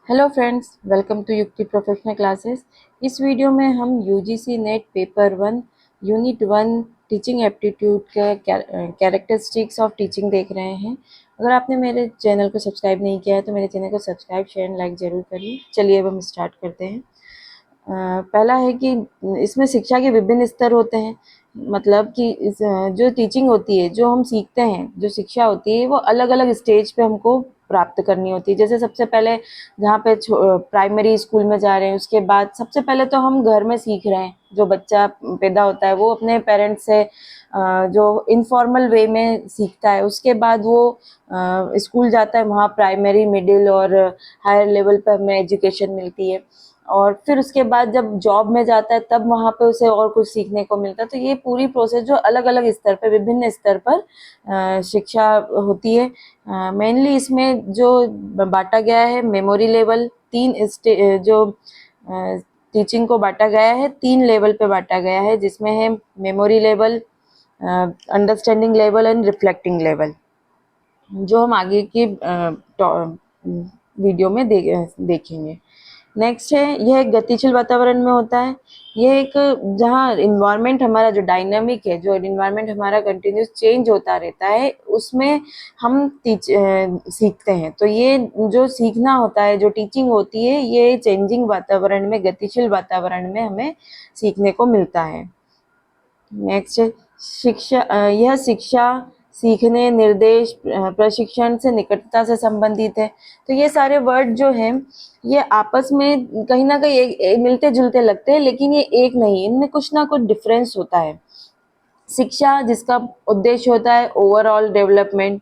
Hello friends, welcome to युक्ति professional classes. इस video में हम UGC net paper 1 unit 1 teaching aptitude के कैरेक्टरिस्टिक्स ऑफ टीचिंग देख रहे हैं। अगर आपने मेरे चैनल को सब्सक्राइब नहीं किया है तो मेरे चैनल को सब्सक्राइब शेयर एंड लाइक ज़रूर करिए। चलिए अब हम स्टार्ट करते हैं। पहला है कि इसमें शिक्षा के विभिन्न स्तर होते हैं। मतलब कि जो टीचिंग होती है, जो हम सीखते हैं, जो शिक्षा होती है वो अलग अलग स्टेज पे हमको प्राप्त करनी होती है। जैसे सबसे पहले जहाँ पे प्राइमरी स्कूल में जा रहे हैं, उसके बाद सबसे पहले तो हम घर में सीख रहे हैं। जो बच्चा पैदा होता है वो अपने पेरेंट्स से जो इनफॉर्मल वे में सीखता है। उसके बाद वो स्कूल जाता है, वहाँ प्राइमरी, मिडिल और हायर लेवल पर हमें एजुकेशन मिलती है। और फिर उसके बाद जब जॉब में जाता है तब वहाँ पे उसे और कुछ सीखने को मिलता है। तो ये पूरी प्रोसेस जो अलग अलग स्तर पर, विभिन्न स्तर पर शिक्षा होती है। मेनली इसमें जो बांटा गया है मेमोरी लेवल, जो टीचिंग को बांटा गया है 3 लेवल पे बांटा गया है, जिसमें है memory level, understanding level and reflecting level, जो हम आगे की वीडियो में देखेंगे। नेक्स्ट है, यह एक गतिशील वातावरण में होता है। यह एक जहाँ इन्वायरमेंट हमारा जो डायनामिक है, जो इन्वायरमेंट हमारा कंटिन्यूस चेंज होता रहता है, उसमें हम सीखते हैं। तो ये जो सीखना होता है, जो टीचिंग होती है, ये चेंजिंग वातावरण में, गतिशील वातावरण में हमें सीखने को मिलता है। नेक्स्ट है यह शिक्षा सीखने, निर्देश, प्रशिक्षण से निकटता से संबंधित है। तो ये सारे वर्ड जो हैं ये आपस में कहीं ना कहीं मिलते जुलते लगते हैं, लेकिन ये एक नहीं, इनमें कुछ ना कुछ डिफरेंस होता है। शिक्षा जिसका उद्देश्य होता है ओवरऑल डेवलपमेंट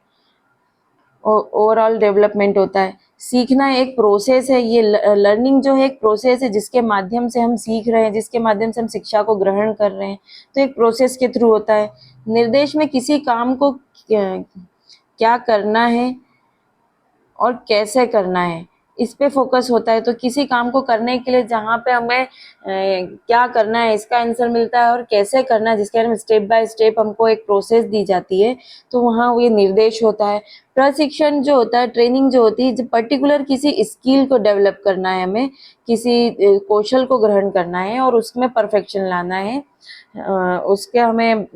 होता है। सीखना एक प्रोसेस है। ये लर्निंग जो है एक प्रोसेस है, जिसके माध्यम से हम सीख रहे हैं, जिसके माध्यम से हम शिक्षा को ग्रहण कर रहे हैं। तो एक प्रोसेस के थ्रू होता है। निर्देश में किसी काम को क्या करना है और कैसे करना है, इस पे फोकस होता है। तो किसी काम को करने के लिए जहाँ पे हमें क्या करना है इसका आंसर मिलता है, और कैसे करना है जिसके बारे में स्टेप बाय स्टेप हमको एक प्रोसेस दी जाती है, तो वहाँ ये निर्देश होता है। प्रशिक्षण जो होता है, ट्रेनिंग जो होती है, जो पर्टिकुलर किसी स्किल को डेवलप करना है, हमें किसी कौशल को ग्रहण करना है और उसमें परफेक्शन लाना है, उसके हमें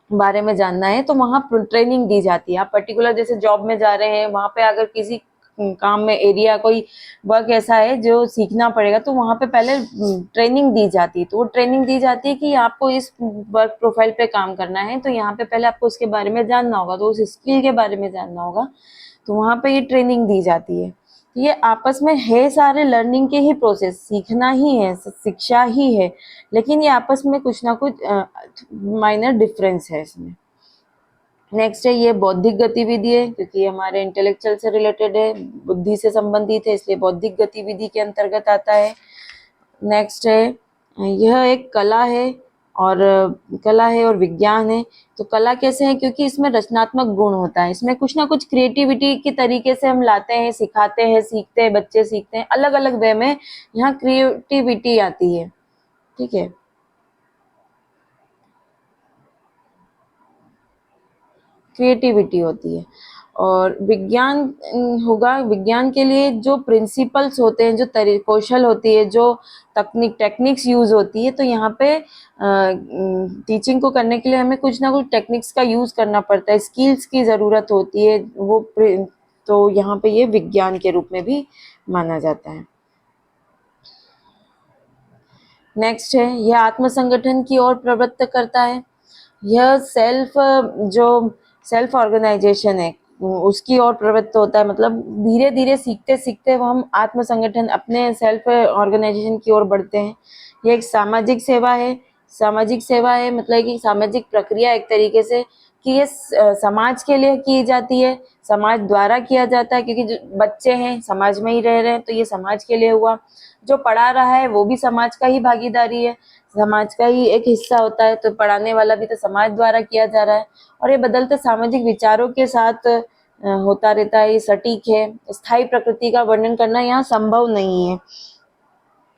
बारे में जानना है, तो वहाँ ट्रेनिंग दी जाती है। आप पर्टिकुलर जैसे जॉब में जा रहे हैं, वहाँ पे अगर किसी काम में एरिया कोई वर्क ऐसा है जो सीखना पड़ेगा, तो वहाँ पे पहले ट्रेनिंग दी जाती है। तो वो ट्रेनिंग दी जाती है कि आपको इस वर्क प्रोफाइल पे काम करना है, तो यहाँ पे पहले आपको उसके बारे में जानना होगा, तो उस स्किल के बारे में जानना होगा, तो वहाँ पे ये ट्रेनिंग दी जाती है। ये आपस में है सारे लर्निंग के ही प्रोसेस, सीखना ही है, शिक्षा ही है, लेकिन ये आपस में कुछ ना कुछ माइनर डिफरेंस है इसमें। नेक्स्ट है, ये बौद्धिक गतिविधि है, क्योंकि हमारे इंटेलेक्चुअल से रिलेटेड है, बुद्धि से संबंधित है, इसलिए बौद्धिक गतिविधि के अंतर्गत आता है। नेक्स्ट है, यह एक कला है और विज्ञान है। तो कला कैसे है, क्योंकि इसमें रचनात्मक गुण होता है, इसमें कुछ ना कुछ क्रिएटिविटी के तरीके से हम लाते हैं, सिखाते हैं, सीखते हैं, बच्चे सीखते हैं अलग अलग वे में, यहाँ क्रिएटिविटी आती है। ठीक है, क्रिएटिविटी होती है। और विज्ञान होगा, विज्ञान के लिए जो प्रिंसिपल्स होते हैं, जो कौशल होती है, जो टेक्निक्स यूज होती है, तो यहाँ पे टीचिंग को करने के लिए हमें कुछ ना कुछ टेक्निक्स का यूज करना पड़ता है, स्किल्स की ज़रूरत होती है, तो यहाँ पे ये विज्ञान के रूप में भी माना जाता है। नेक्स्ट है, यह आत्मसंगठन की ओर प्रवृत्त करता है। यह जो सेल्फ ऑर्गेनाइजेशन है उसकी ओर प्रवृत्त होता है। मतलब धीरे धीरे सीखते सीखते वो हम आत्म संगठन, अपने सेल्फ ऑर्गेनाइजेशन की ओर बढ़ते हैं। ये एक सामाजिक सेवा है। सामाजिक सेवा है मतलब कि सामाजिक प्रक्रिया एक तरीके से, कि ये समाज के लिए की जाती है, समाज द्वारा किया जाता है, क्योंकि जो बच्चे हैं समाज में ही रह रहे हैं, तो ये समाज के लिए हुआ। जो पढ़ा रहा है वो भी समाज का ही भागीदारी है, समाज का ही एक हिस्सा होता है, तो पढ़ाने वाला भी तो समाज द्वारा किया जा रहा है। और ये बदलते सामाजिक विचारों के साथ होता रहता है, ये सटीक है। स्थायी प्रकृति का वर्णन करना यहाँ संभव नहीं है।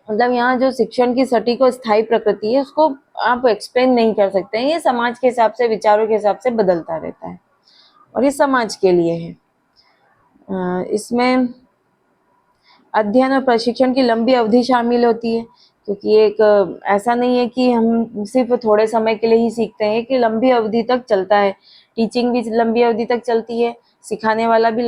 मतलब यहाँ जो शिक्षण की सटीक और स्थायी प्रकृति है उसको आप एक्सप्लेन नहीं कर सकते हैं, ये समाज के हिसाब से, विचारों के हिसाब से बदलता रहता है, और ये समाज के लिए है। इसमें अध्ययन और प्रशिक्षण की लंबी अवधि शामिल होती है, क्योंकि एक ऐसा नहीं है कि हम सिर्फ थोड़े समय के लिए ही सीखते हैं, कि लंबी अवधि तक चलता है। टीचिंग भी लंबी अवधि तक चलती है, सिखाने वाला भी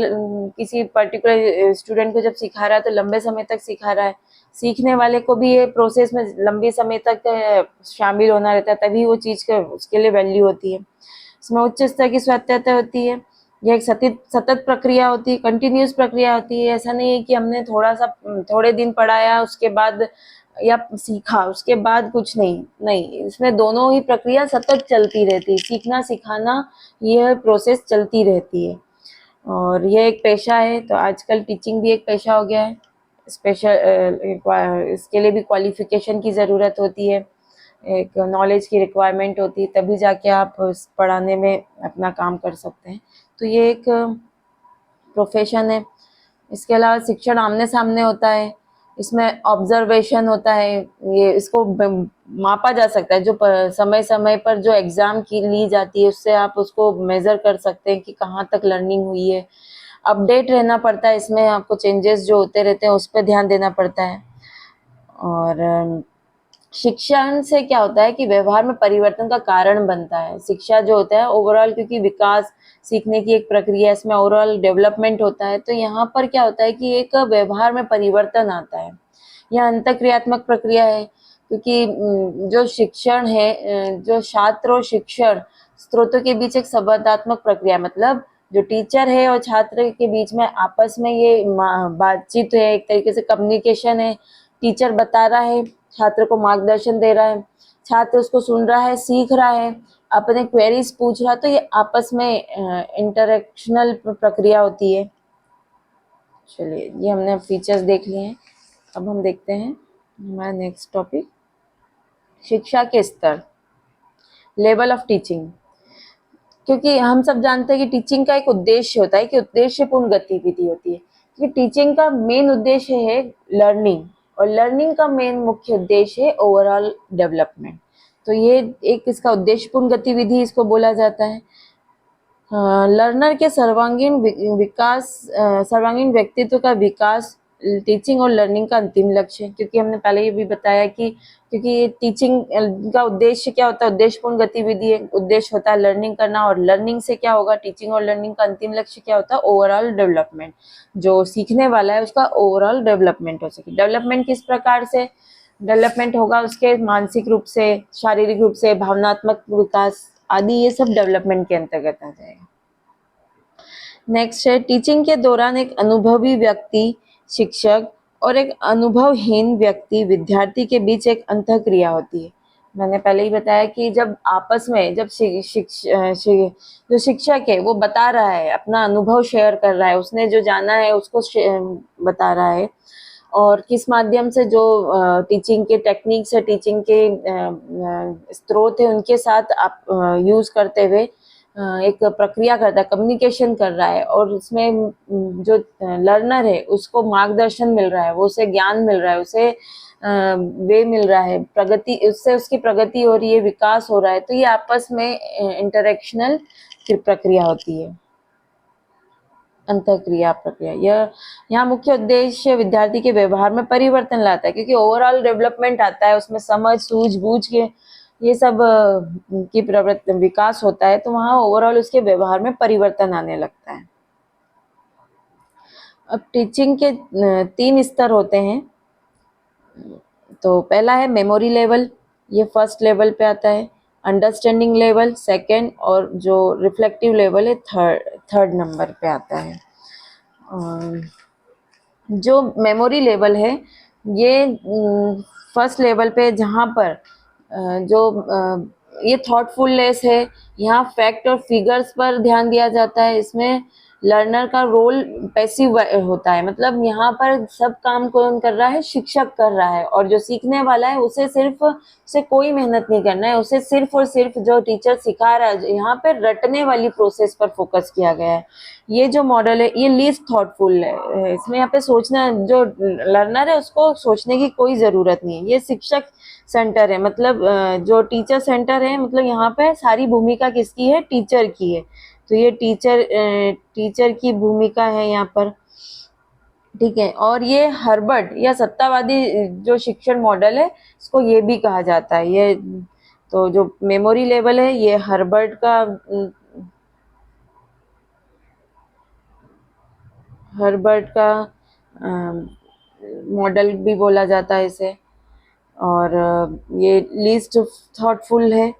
किसी पर्टिकुलर स्टूडेंट को जब सिखा रहा है तो लंबे समय तक सिखा रहा है, सीखने वाले को भी ये प्रोसेस में लंबी समय तक शामिल होना रहता है, तभी वो चीज़ का उसके लिए वैल्यू होती है। इसमें उच्च स्तर की स्वायत्तता होती है, यह एक सतत प्रक्रिया होती है, कंटिन्यूस प्रक्रिया होती है। ऐसा नहीं है कि हमने थोड़े दिन पढ़ाया उसके बाद या सीखा उसके बाद कुछ नहीं, इसमें दोनों ही प्रक्रिया सतत चलती रहती है, सीखना सिखाना यह प्रोसेस चलती रहती है। और यह एक पेशा है, तो आजकल टीचिंग भी एक पेशा हो गया है। इसके लिए भी क्वालिफिकेशन की ज़रूरत होती है, एक नॉलेज की रिक्वायरमेंट होती है, तभी जाके आप उस पढ़ाने में अपना काम कर सकते हैं। तो ये एक प्रोफेशन है। इसके अलावा शिक्षण आमने सामने होता है, इसमें ऑब्जर्वेशन होता है, ये इसको मापा जा सकता है। जो समय समय पर जो एग्ज़ाम की ली जाती है उससे आप उसको मेज़र कर सकते हैं कि कहाँ तक लर्निंग हुई है। अपडेट रहना पड़ता है, इसमें आपको चेंजेस जो होते रहते हैं उस पर ध्यान देना पड़ता है। और शिक्षण से क्या होता है कि व्यवहार में परिवर्तन का कारण बनता है। शिक्षा जो होता है ओवरऑल, क्योंकि विकास सीखने की एक प्रक्रिया, इसमें ओवरऑल डेवलपमेंट होता है, तो यहाँ पर क्या होता है कि एक व्यवहार में परिवर्तन आता है। यह अंतःक्रियात्मक प्रक्रिया है, क्योंकि जो शिक्षण है, जो छात्र और शिक्षण स्रोतों के बीच एक संवादात्मक प्रक्रिया, मतलब जो टीचर है और छात्र के बीच में आपस में ये बातचीत है, एक तरीके से कम्युनिकेशन है। टीचर बता रहा है, छात्र को मार्गदर्शन दे रहा है, छात्र उसको सुन रहा है, सीख रहा है, अपने क्वेरीज पूछ रहा है, तो ये आपस में इंटरेक्शनल प्रक्रिया होती है। चलिए, ये हमने फीचर्स देख लिए हैं। अब हम देखते हैं हमारा नेक्स्ट टॉपिक, शिक्षा के स्तर, लेवल ऑफ टीचिंग। क्योंकि हम सब जानते हैं कि टीचिंग का एक उद्देश्य होता है कि उद्देश्यपूर्ण गतिविधि होती है, कि टीचिंग का मेन उद्देश्य है लर्निंग, और लर्निंग का मेन मुख्य उद्देश्य है ओवरऑल डेवलपमेंट। तो ये एक इसका उद्देश्यपूर्ण गतिविधि इसको बोला जाता है। लर्नर के सर्वांगीण व्यक्तित्व का विकास टीचिंग और लर्निंग का अंतिम लक्ष्य है, क्योंकि हमने पहले ये भी बताया कि क्योंकि टीचिंग का उद्देश्य क्या होता है, उद्देश्यपूर्ण गतिविधि है, उद्देश्य होता है लर्निंग करना, और लर्निंग से क्या होगा, टीचिंग और लर्निंग का अंतिम लक्ष्य क्या होता है, ओवरऑल डेवलपमेंट। जो सीखने वाला है उसका ओवरऑल डेवलपमेंट हो सके। डेवलपमेंट किस प्रकार से डेवलपमेंट होगा, उसके मानसिक रूप से, शारीरिक रूप से, भावनात्मक विकास आदि, ये सब डेवलपमेंट के अंतर्गत आ जाएगा। नेक्स्ट है, टीचिंग के दौरान एक अनुभवी व्यक्ति शिक्षक और एक अनुभवहीन व्यक्ति विद्यार्थी के बीच एक अंतःक्रिया होती है। मैंने पहले ही बताया कि जब आपस में जब जो शिक्षक है वो बता रहा है, अपना अनुभव शेयर कर रहा है, उसने जो जाना है उसको बता रहा है, और किस माध्यम से जो टीचिंग के टेक्निक्स है, टीचिंग के स्रोत है, उनके साथ आप यूज़ करते हुए एक प्रक्रिया करता है, कम्युनिकेशन कर रहा है, और उसमें जो लर्नर है उसको मार्गदर्शन मिल रहा है, वो उसे ज्ञान मिल रहा है, उसे वे मिल रहा है, प्रगति, उससे उसकी प्रगति हो रही है, विकास हो रहा है। तो ये आपस में इंटरेक्शनल प्रक्रिया होती है, अंतःक्रिया प्रक्रिया। यह यहाँ मुख्य उद्देश्य विद्यार्थी के व्यवहार में परिवर्तन लाता है, क्योंकि ओवरऑल डेवलपमेंट आता है, उसमें समझ सूझबूझ के ये सब की प्रवृत्ति विकास होता है, तो वहाँ ओवरऑल उसके व्यवहार में परिवर्तन आने लगता है। अब टीचिंग के 3 स्तर होते हैं। तो पहला है मेमोरी लेवल, ये फर्स्ट लेवल पे आता है। अंडरस्टैंडिंग लेवल सेकंड, और जो रिफ्लेक्टिव लेवल है थर्ड नंबर पे आता है। जो मेमोरी लेवल है ये फर्स्ट लेवल पे, जहाँ पर ये थॉटफुलनेस है, यहाँ फैक्ट और फिगर्स पर ध्यान दिया जाता है। इसमें लर्नर का रोल पैसिव होता है, मतलब यहाँ पर सब काम कौन कर रहा है, शिक्षक कर रहा है, और जो सीखने वाला है उसे कोई मेहनत नहीं करना है, उसे सिर्फ और सिर्फ जो टीचर सिखा रहा है, यहाँ पे रटने वाली प्रोसेस पर फोकस किया गया है। ये जो मॉडल है ये लीस्ट थॉटफुल है, इसमें यहाँ पे सोचना, जो लर्नर है उसको सोचने की कोई ज़रूरत नहीं है। ये शिक्षक सेंटर है, मतलब जो टीचर सेंटर है, मतलब यहाँ पे सारी भूमिका किसकी है, टीचर की है। तो ये टीचर की भूमिका है यहाँ पर। ठीक है। और ये हर्बर्ट या सत्तावादी जो शिक्षण मॉडल है, इसको ये भी कहा जाता है। ये तो जो मेमोरी लेवल है ये हर्बर्ट का मॉडल भी बोला जाता है इसे। और ये लीस्ट थॉटफुल है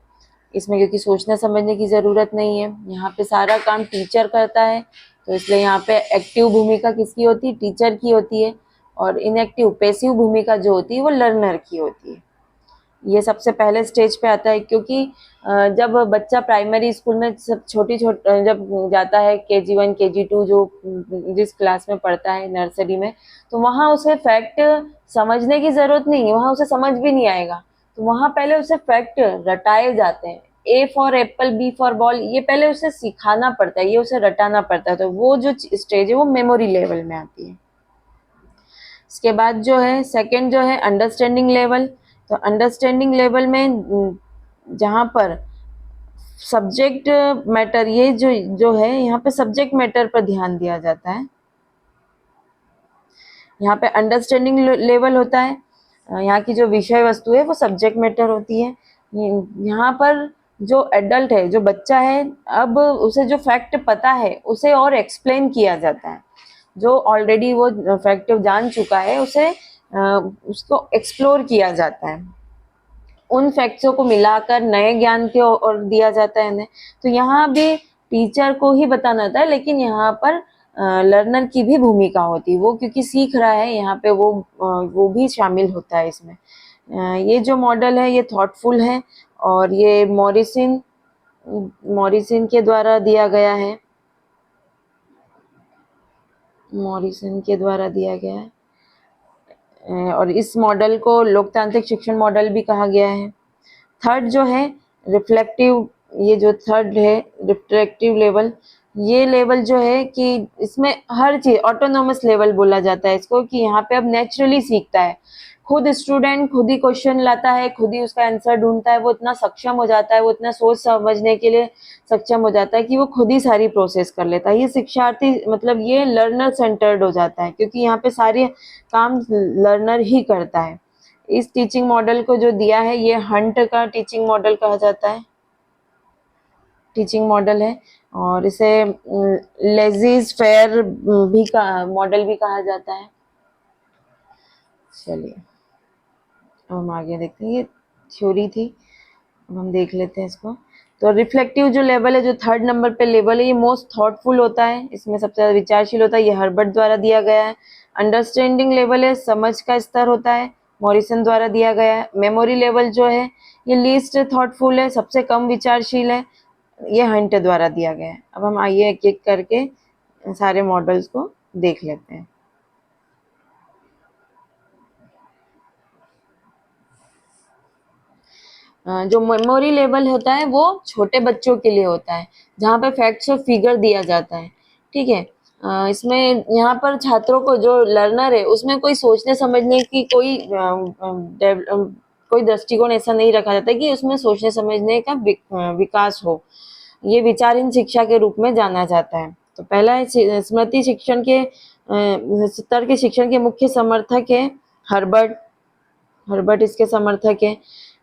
इसमें, क्योंकि सोचने समझने की ज़रूरत नहीं है। यहाँ पे सारा काम टीचर करता है, तो इसलिए यहाँ पे एक्टिव भूमिका किसकी होती है? टीचर की होती है। और इनएक्टिव पैसिव भूमिका जो होती है वो लर्नर की होती है। ये सबसे पहले स्टेज पे आता है, क्योंकि जब बच्चा प्राइमरी स्कूल में सब जब जाता है KG1 KG2 जो जिस क्लास में पढ़ता है नर्सरी में, तो वहाँ उसे फैक्ट समझने की ज़रूरत नहीं है, वहाँ उसे समझ भी नहीं आएगा। तो वहाँ पहले उसे फैक्ट रटाए जाते हैं। A for Apple, B for ball, ये पहले उसे सिखाना पड़ता है, ये उसे रटाना पड़ता है। तो वो जो स्टेज है वो मेमोरी लेवल में आती है। इसके बाद जो है सेकंड जो है अंडरस्टैंडिंग लेवल। तो अंडरस्टैंडिंग लेवल में जहाँ पर सब्जेक्ट मैटर, ये जो जो है यहाँ पे सब्जेक्ट मैटर पर ध्यान दिया जाता है। यहाँ पे अंडरस्टैंडिंग लेवल होता है, यहाँ की जो विषय वस्तु है वो सब्जेक्ट मैटर होती है। यहाँ पर जो एडल्ट है, जो बच्चा है, अब उसे जो फैक्ट पता है उसे और एक्सप्लेन किया जाता है। जो ऑलरेडी वो फैक्ट जान चुका है उसे उसको एक्सप्लोर किया जाता है। उन फैक्ट्सों को मिलाकर नए ज्ञान की ओर दिया जाता है इन्हें। तो यहाँ भी टीचर को ही बताना होता है, लेकिन यहाँ पर लर्नर की भी भूमिका होती है। वो क्योंकि सीख रहा है, यहाँ पे वो भी शामिल होता है इसमें। ये जो मॉडल है ये थॉटफुल है, और ये मॉरिसन के द्वारा दिया गया है। मॉरिसन के द्वारा दिया गया है। और इस मॉडल को लोकतांत्रिक शिक्षण मॉडल भी कहा गया है। थर्ड जो है रिफ्लेक्टिव, ये जो थर्ड है रिफ्लेक्टिव लेवल, ये लेवल जो है कि इसमें हर चीज ऑटोनोमस लेवल बोला जाता है इसको, कि यहाँ पे अब नेचुरली सीखता है। खुद स्टूडेंट खुद ही क्वेश्चन लाता है, खुद ही उसका आंसर ढूंढता है। वो इतना सक्षम हो जाता है, वो इतना सोच समझने के लिए सक्षम हो जाता है कि वो खुद ही सारी प्रोसेस कर लेता है। ये शिक्षार्थी मतलब ये लर्नर सेंटर्ड हो जाता है, क्योंकि यहाँ पे सारे काम लर्नर ही करता है। इस टीचिंग मॉडल को जो दिया है ये हंट का टीचिंग मॉडल कहा जाता है, टीचिंग मॉडल है। और इसे लेजिस फेयर भी का मॉडल भी कहा जाता है। चलिए अब हम आगे देखते हैं। ये थ्योरी थी, अब हम देख लेते हैं इसको। तो रिफ्लेक्टिव जो लेवल है, जो थर्ड नंबर पे लेवल है, ये मोस्ट थॉटफुल होता है, इसमें सबसे ज़्यादा विचारशील होता है। ये हर्बर्ट द्वारा दिया गया है। अंडरस्टैंडिंग लेवल है, समझ का स्तर होता है, मॉरिसन द्वारा दिया गया है। मेमोरी लेवल जो है ये लीस्ट थॉटफुल है, सबसे कम विचारशील है, ये हंट द्वारा दिया गया है। अब हम आइए एक एक करके सारे मॉडल्स को देख लेते हैं। जो मेमोरी लेवल होता है वो छोटे बच्चों के लिए होता है, जहाँ पे फैक्ट्स और फिगर दिया जाता है। ठीक है। इसमें यहाँ पर छात्रों को, जो लर्नर है उसमें कोई सोचने समझने की कोई दृष्टिकोण ऐसा नहीं रखा जाता कि उसमें सोचने समझने का विकास हो। ये विचारहीन शिक्षा के रूप में जाना जाता है। तो पहला है स्मृति शिक्षण के स्तर के शिक्षण के मुख्य समर्थक है हर्बर्ट। हर्बर्ट इसके समर्थक है।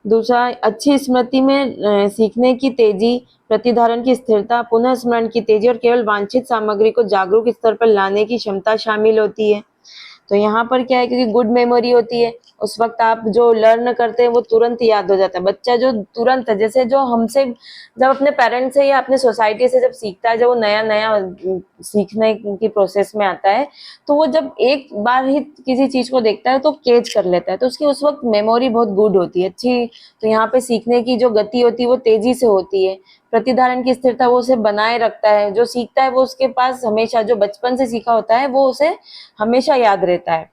दूसरा, अच्छी स्मृति में सीखने की तेजी, प्रतिधारण की स्थिरता, पुनः स्मरण की तेजी और केवल वांछित सामग्री को जागरूक स्तर पर लाने की क्षमता शामिल होती है। तो यहाँ पर क्या है, क्योंकि गुड मेमोरी होती है, उस वक्त आप जो लर्न करते हैं वो तुरंत याद हो जाता है। बच्चा जो तुरंत, जैसे जो हमसे जब अपने पेरेंट्स से या अपने सोसाइटी से जब सीखता है, जब वो नया नया सीखने की प्रोसेस में आता है, तो वो जब एक बार ही किसी चीज को देखता है तो कैच कर लेता है, तो उसकी उस वक्त मेमोरी बहुत गुड होती है, अच्छी। तो यहाँ पे सीखने की जो गति होती है वो तेजी से होती है। प्रतिधारण की स्थिरता, वो उसे बनाए रखता है। जो सीखता है वो उसके पास हमेशा, जो बचपन से सीखा होता है वो उसे हमेशा याद रहता है।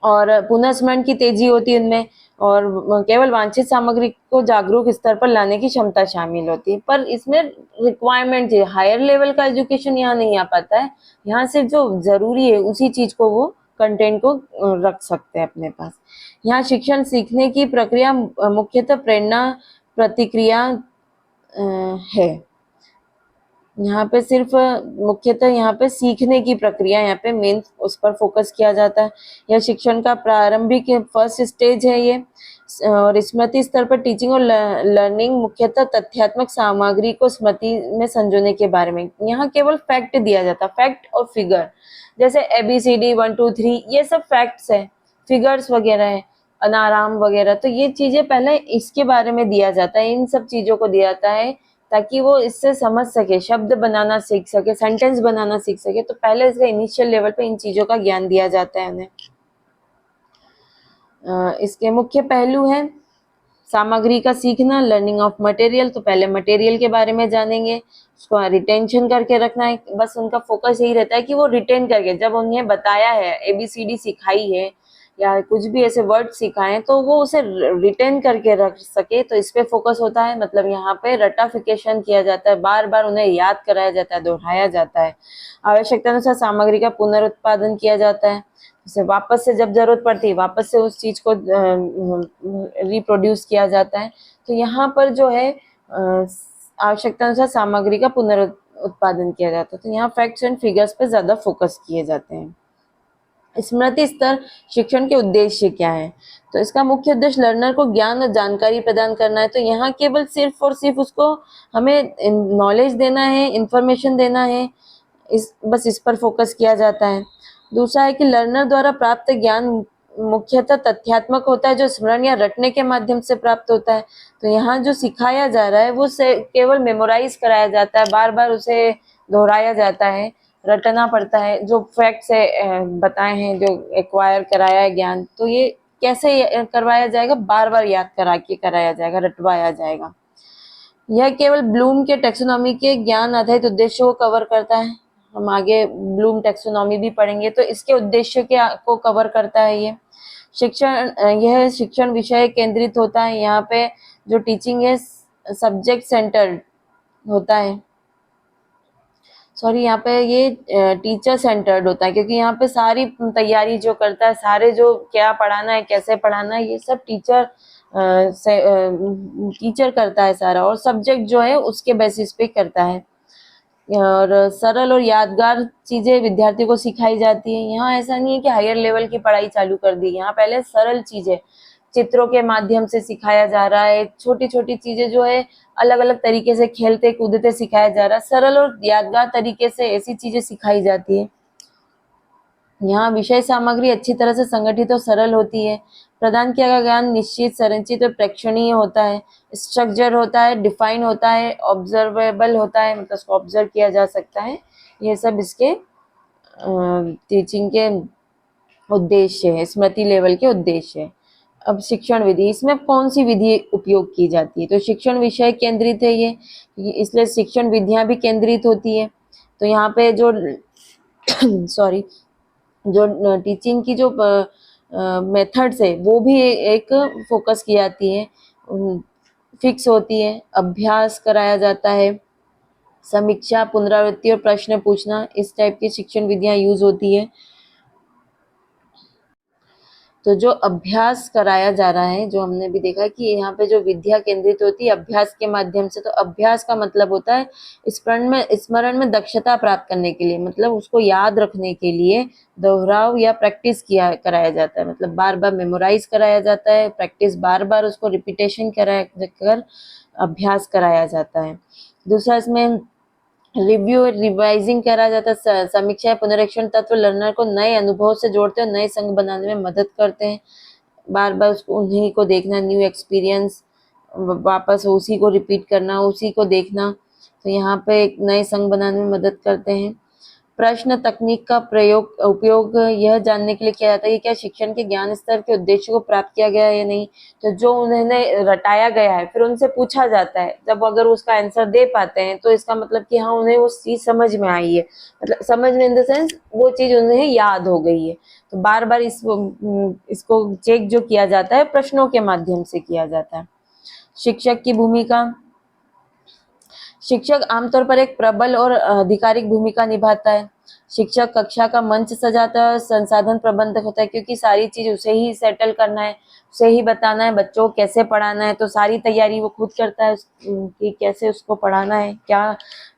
और पुनः स्मरण की तेजी होती है उनमें, और केवल वांछित सामग्री को जागरूक स्तर पर लाने की क्षमता शामिल होती है। पर इसमें रिक्वायरमेंट है, हायर लेवल का एजुकेशन यहाँ नहीं आ पाता है। यहाँ सिर्फ जो जरूरी है उसी चीज को, वो कंटेंट को रख सकते हैं अपने पास। यहाँ शिक्षण सीखने की प्रक्रिया मुख्यतः प्रेरणा प्रतिक्रिया है। यहाँ पे सिर्फ मुख्यतः यहाँ पे सीखने की प्रक्रिया, यहाँ पे मेन उस पर फोकस किया जाता है। यह शिक्षण का प्रारंभिक फर्स्ट स्टेज है ये। और स्मृति स्तर पर टीचिंग और लर्निंग मुख्यतः तथ्यात्मक सामग्री को स्मृति में संजोने के बारे में। यहाँ केवल फैक्ट दिया जाता है, फैक्ट और फिगर, जैसे ABCD 1 2 3 ये सब फैक्ट्स है, फिगर्स वगैरह है, अनाराम वगैरह, तो ये चीजें पहले इसके बारे में दिया जाता है, इन सब चीजों को दिया जाता है ताकि वो इससे समझ सके, शब्द बनाना सीख सके, सेंटेंस बनाना सीख सके। तो पहले इसका इनिशियल लेवल पे इन चीजों का ज्ञान दिया जाता है उन्हें। इसके मुख्य पहलू हैं सामग्री का सीखना, लर्निंग ऑफ मटेरियल। तो पहले मटेरियल के बारे में जानेंगे, उसको रिटेंशन करके रखना है, बस उनका फोकस यही रहता है कि वो रिटेन करके, जब उन्हें बताया है, ABCD सिखाई है या कुछ भी ऐसे वर्ड सिखाएं तो वो उसे रिटेन करके रख सके, तो इस पे फोकस होता है। मतलब यहाँ पे रटाफिकेशन किया जाता है, बार बार उन्हें याद कराया जाता है, दोहराया जाता है। आवश्यकता अनुसार सामग्री का पुनरुत्पादन किया जाता है, जैसे वापस से जब जरूरत पड़ती है वापस से उस चीज को रिप्रोड्यूस किया जाता है। तो यहाँ पर जो है आवश्यकता अनुसार सामग्री का पुनरुत्पादन किया जाता है। तो यहाँ फैक्ट्स एंड फिगर्स पे ज्यादा फोकस किए जाते हैं। स्मृति स्तर शिक्षण के उद्देश्य क्या है? तो इसका मुख्य उद्देश्य लर्नर को ज्ञान और जानकारी प्रदान करना है। तो यहाँ केवल सिर्फ और सिर्फ उसको हमें नॉलेज देना है, इंफॉर्मेशन देना है, बस इस पर फोकस किया जाता है। दूसरा है कि लर्नर द्वारा प्राप्त ज्ञान मुख्यतः तथ्यात्मक होता है, जो स्मरण या रटने के माध्यम से प्राप्त होता है। तो यहाँ जो सिखाया जा रहा है वो से केवल मेमोराइज कराया जाता है, बार बार उसे दोहराया जाता है, रटना पड़ता है। जो फैक्ट्स है बताए हैं, जो एक्वायर कराया है ज्ञान, तो ये कैसे करवाया जाएगा? बार बार याद करा के कराया जाएगा, रटवाया जाएगा। यह केवल ब्लूम के टैक्सोनॉमी के ज्ञान आधारित उद्देश्यों को कवर करता है। हम आगे ब्लूम टैक्सोनॉमी भी पढ़ेंगे, तो इसके उद्देश्य के को कवर करता है ये शिक्षण। यह शिक्षण विषय केंद्रित होता है। यहाँ पे जो टीचिंग है सब्जेक्ट सेंटर्ड होता है, सॉरी यहाँ पे ये टीचर सेंटर्ड होता है, क्योंकि यहाँ पे सारी तैयारी जो करता है, सारे जो क्या पढ़ाना है, कैसे पढ़ाना है, ये सब टीचर करता है सारा, और सब्जेक्ट जो है उसके बेसिस पे करता है। और सरल और यादगार चीजें विद्यार्थी को सिखाई जाती है। यहाँ ऐसा नहीं है कि हायर लेवल की पढ़ाई चालू कर दी, यहाँ पहले सरल चीजें चित्रों के माध्यम से सिखाया जा रहा है, छोटी छोटी चीजें जो है अलग अलग तरीके से खेलते कूदते सिखाया जा रहा है, सरल और यादगार तरीके से ऐसी चीजें सिखाई जाती है। यहाँ विषय सामग्री अच्छी तरह से संगठित और सरल होती है। प्रदान किया गया ज्ञान निश्चित, संरचित और प्रेक्षणीय होता है, स्ट्रक्चर होता है, डिफाइन होता है, ऑब्जर्वेबल होता है, मतलब उसको ऑब्जर्व किया जा सकता है। ये सब इसके टीचिंग के उद्देश्य है, स्मृति लेवल के उद्देश्य है। अब शिक्षण विधि, इसमें कौन सी विधि उपयोग की जाती है? तो शिक्षण विषय केंद्रित है ये, इसलिए शिक्षण विधियां भी केंद्रित होती है। तो यहाँ पे जो सॉरी जो टीचिंग की जो मेथड्स है वो भी एक फोकस की जाती है, फिक्स होती है। अभ्यास कराया जाता है, समीक्षा, पुनरावृत्ति और प्रश्न पूछना, इस टाइप की शिक्षण विधियां यूज होती है। तो जो अभ्यास कराया जा रहा है, जो हमने भी देखा कि यहाँ पे जो विद्या केंद्रित होती है अभ्यास के माध्यम से, तो अभ्यास का मतलब होता है स्मरण में दक्षता प्राप्त करने के लिए, मतलब उसको याद रखने के लिए दोहराव या प्रैक्टिस किया कराया जाता है, मतलब बार बार मेमोराइज कराया जाता है, प्रैक्टिस बार बार उसको रिपीटेशन करा कर अभ्यास कराया जाता है। दूसरा इसमें रिव्यू रिवाइजिंग करा जाता है, समीक्षा या पुनरीक्षण तत्व लर्नर को नए अनुभव से जोड़ते हैं, नए संघ बनाने में मदद करते हैं। बार बार उसको उन्हीं को देखना, न्यू एक्सपीरियंस, वापस उसी को रिपीट करना, उसी को देखना, तो यहाँ पे एक नए संघ बनाने में मदद करते हैं। प्रश्न तकनीक का उपयोग यह जानने के लिए किया जाता है कि क्या शिक्षण के ज्ञान स्तर के उद्देश्य को प्राप्त किया गया है या नहीं। तो जो उन्होंने रटाया गया है फिर उनसे पूछा जाता है, जब अगर उसका आंसर दे पाते हैं तो इसका मतलब कि हाँ उन्हें वो चीज समझ में आई है, मतलब समझ में इन द सेंस वो चीज उन्हें याद हो गई है। तो बार बार इसको चेक जो किया जाता है प्रश्नों के माध्यम से किया जाता है। शिक्षक की भूमिका, शिक्षक आमतौर पर एक प्रबल और आधिकारिक भूमिका निभाता है। शिक्षक कक्षा का मंच सजाता है, संसाधन प्रबंधक होता है, क्योंकि सारी चीज उसे ही सेटल करना है, उसे ही बताना है बच्चों को कैसे पढ़ाना है, तो सारी तैयारी वो खुद करता है कि कैसे उसको पढ़ाना है, क्या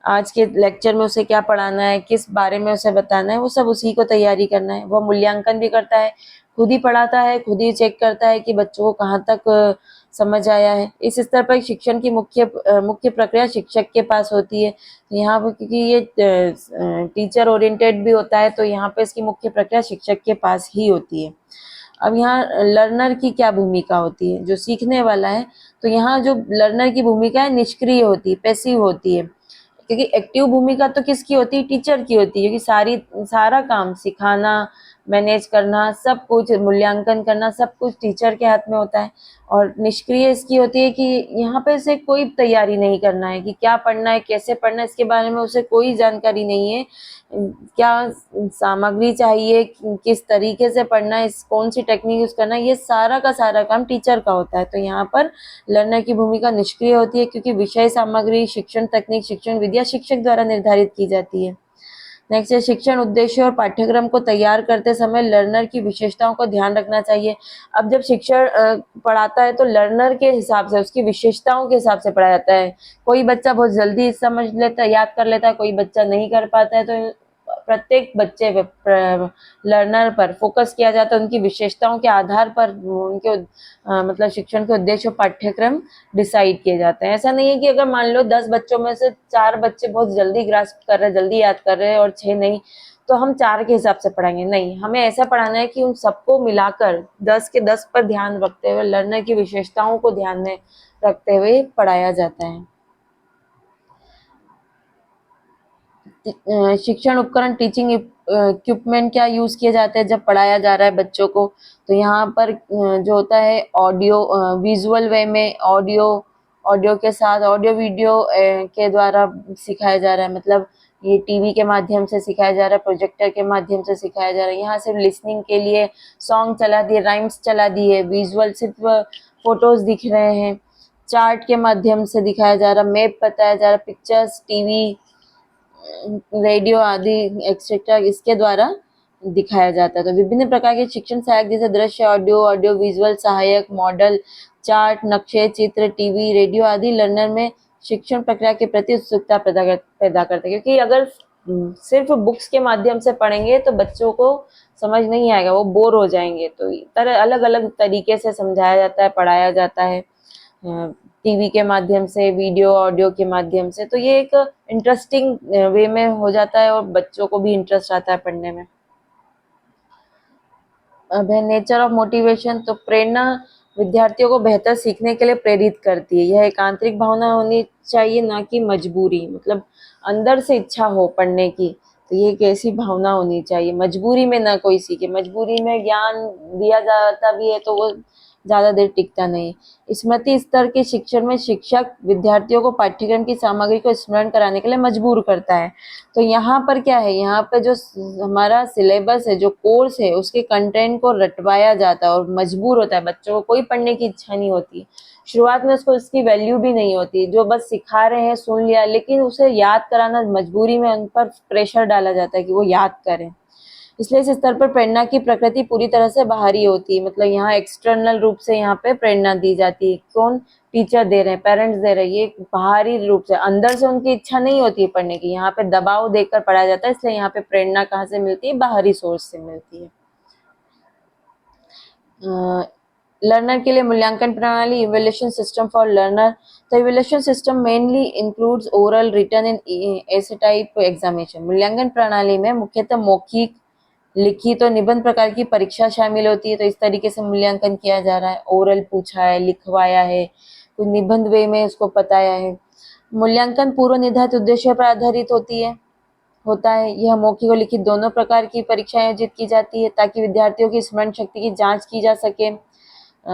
आज के लेक्चर में उसे क्या पढ़ाना है, किस बारे में उसे बताना है, वो सब उसी को तैयारी करना है। वो मूल्यांकन भी करता है, खुद ही पढ़ाता है, खुद ही चेक करता है कि बच्चों को कहाँ तक समझ आया है। इस स्तर पर शिक्षण की मुख्य प्रक्रिया शिक्षक के पास होती है। यहाँ पर क्योंकि ये टीचर ओरिएंटेड भी होता है, तो यहाँ पे इसकी मुख्य प्रक्रिया शिक्षक के पास ही होती है। अब यहाँ लर्नर की क्या भूमिका होती है, जो सीखने वाला है, तो यहाँ जो लर्नर की भूमिका है निष्क्रिय होती है, पैसिव होती है, क्योंकि एक्टिव भूमिका तो किसकी होती है, टीचर की होती है, क्योंकि सारा काम सिखाना, मैनेज करना, सब कुछ मूल्यांकन करना, सब कुछ टीचर के हाथ में होता है। और निष्क्रिय इसकी होती है कि यहाँ पे उसे कोई तैयारी नहीं करना है कि क्या पढ़ना है, कैसे पढ़ना है, इसके बारे में उसे कोई जानकारी नहीं है, क्या सामग्री चाहिए, किस तरीके से पढ़ना है, कौन सी टेक्निक यूज करना है, ये सारा का सारा काम टीचर का होता है। तो यहाँ पर लर्नर की भूमिका निष्क्रिय होती है, क्योंकि विषय सामग्री, शिक्षण तकनीक, शिक्षण विधिया शिक्षक द्वारा निर्धारित की जाती है। नेक्स्ट है शिक्षण उद्देश्य और पाठ्यक्रम को तैयार करते समय लर्नर की विशेषताओं को ध्यान रखना चाहिए। अब जब शिक्षण पढ़ाता है तो लर्नर के हिसाब से, उसकी विशेषताओं के हिसाब से पढ़ाया जाता है। कोई बच्चा बहुत जल्दी समझ लेता है, याद कर लेता है, कोई बच्चा नहीं कर पाता है, तो प्रत्येक बच्चे पे लर्नर पर फोकस किया जाता है, उनकी विशेषताओं के आधार पर उनके मतलब शिक्षण के उद्देश्य और पाठ्यक्रम डिसाइड किए जाते हैं। ऐसा नहीं है कि अगर मान लो 10 बच्चों में से 4 बच्चे बहुत जल्दी ग्रास्प कर रहे हैं, जल्दी याद कर रहे हैं और 6 नहीं, तो हम 4 के हिसाब से पढ़ाएंगे। नहीं, हमें ऐसा पढ़ाना है कि उन सबको मिलाकर 10 के 10 पर ध्यान रखते हुए, लर्नर की विशेषताओं को ध्यान में रखते हुए पढ़ाया जाता है। शिक्षण उपकरण, टीचिंग इक्विपमेंट क्या यूज किए जाते हैं जब पढ़ाया जा रहा है बच्चों को, तो यहाँ पर जो होता है ऑडियो, विजुअल वे में ऑडियो के साथ ऑडियो वीडियो के द्वारा सिखाया जा रहा है, मतलब ये टीवी के माध्यम से सिखाया जा रहा है, प्रोजेक्टर के माध्यम से सिखाया जा रहा है। यहाँ सिर्फ लिसनिंग के लिए सॉन्ग चला दिए, राइम्स चला दिए, विजुअल सिर्फ फोटोज दिख रहे हैं, चार्ट के माध्यम से दिखाया जा रहा, मैप बताया जा रहा, पिक्चर्स, टीवी, रेडियो आदि एक्सेट्रा इसके द्वारा दिखाया जाता है। तो विभिन्न प्रकार के शिक्षण सहायक जैसे दृश्य, ऑडियो विजुअल सहायक, मॉडल, चार्ट, नक्शे, चित्र, टीवी, रेडियो आदि लर्नर में शिक्षण प्रक्रिया के प्रति उत्सुकता पैदा करते हैं, क्योंकि अगर सिर्फ बुक्स के माध्यम से पढ़ेंगे तो बच्चों को समझ नहीं आएगा, वो बोर हो जाएंगे। तो तरह अलग अलग तरीके से समझाया जाता है, पढ़ाया जाता है, टीवी के माध्यम से, वीडियो ऑडियो के माध्यम से, तो ये एक इंटरेस्टिंग वे में हो जाता है और बच्चों को भी इंटरेस्ट आता है पढ़ने में। अब है नेचर ऑफ मोटिवेशन, तो प्रेरणा विद्यार्थियों को बेहतर सीखने के लिए प्रेरित करती है। यह एक आंतरिक भावना होनी चाहिए, ना कि मजबूरी, मतलब अंदर से इच्छा हो पढ़ने की, तो ये एक ऐसी भावना होनी चाहिए, मजबूरी में ना कोई सीखे। मजबूरी में ज्ञान दिया जाता भी है तो वो ज्यादा देर टिकता नहीं। स्मृति स्तर के शिक्षण में शिक्षक विद्यार्थियों को पाठ्यक्रम की सामग्री को स्मरण कराने के लिए मजबूर करता है। तो यहाँ पर क्या है, यहाँ पे जो हमारा सिलेबस है, जो कोर्स है, उसके कंटेंट को रटवाया जाता है और मजबूर होता है, बच्चों को कोई पढ़ने की इच्छा नहीं होती, शुरुआत में उसको इसकी वैल्यू भी नहीं होती, जो बस सिखा रहे हैं सुन लिया, लेकिन उसे याद कराना मजबूरी में उन पर प्रेशर डाला जाता है कि वो याद करें। इसलिए इस स्तर पर प्रेरणा की प्रकृति पूरी तरह से बाहरी होती है, मतलब यहाँ एक्सटर्नल रूप से यहाँ पे प्रेरणा दी जाती है। कौन? टीचर दे रहे हैं, पेरेंट्स दे रहे हैं, ये बाहरी रूप से, अंदर से उनकी इच्छा नहीं होती है पढ़ने की, यहाँ पे दबाव देकर पढ़ाया जाता है। इसलिए यहाँ पे प्रेरणा कहाँ से मिलती है? बाहरी सोर्स से मिलती है। लर्नर के लिए मूल्यांकन प्रणाली, इवैल्यूएशन सिस्टम फॉर लर्नर। तो evaluation system mainly includes oral, written and ऐसे टाइप एग्जामिनेशन। मूल्यांकन प्रणाली में मुख्यतः मौखिक, लिखित और निबंध प्रकार की परीक्षा शामिल होती है। तो इस तरीके से मूल्यांकन किया जा रहा है, ओरल पूछा है, लिखवाया है, कुछ निबंध वे में उसको बताया है। मूल्यांकन पूर्व निर्धारित उद्देश्य पर आधारित होता है। यह मौखिक और लिखित दोनों प्रकार की परीक्षाएं आयोजित की जाती है ताकि विद्यार्थियों की स्मरण शक्ति की जांच की जा सके।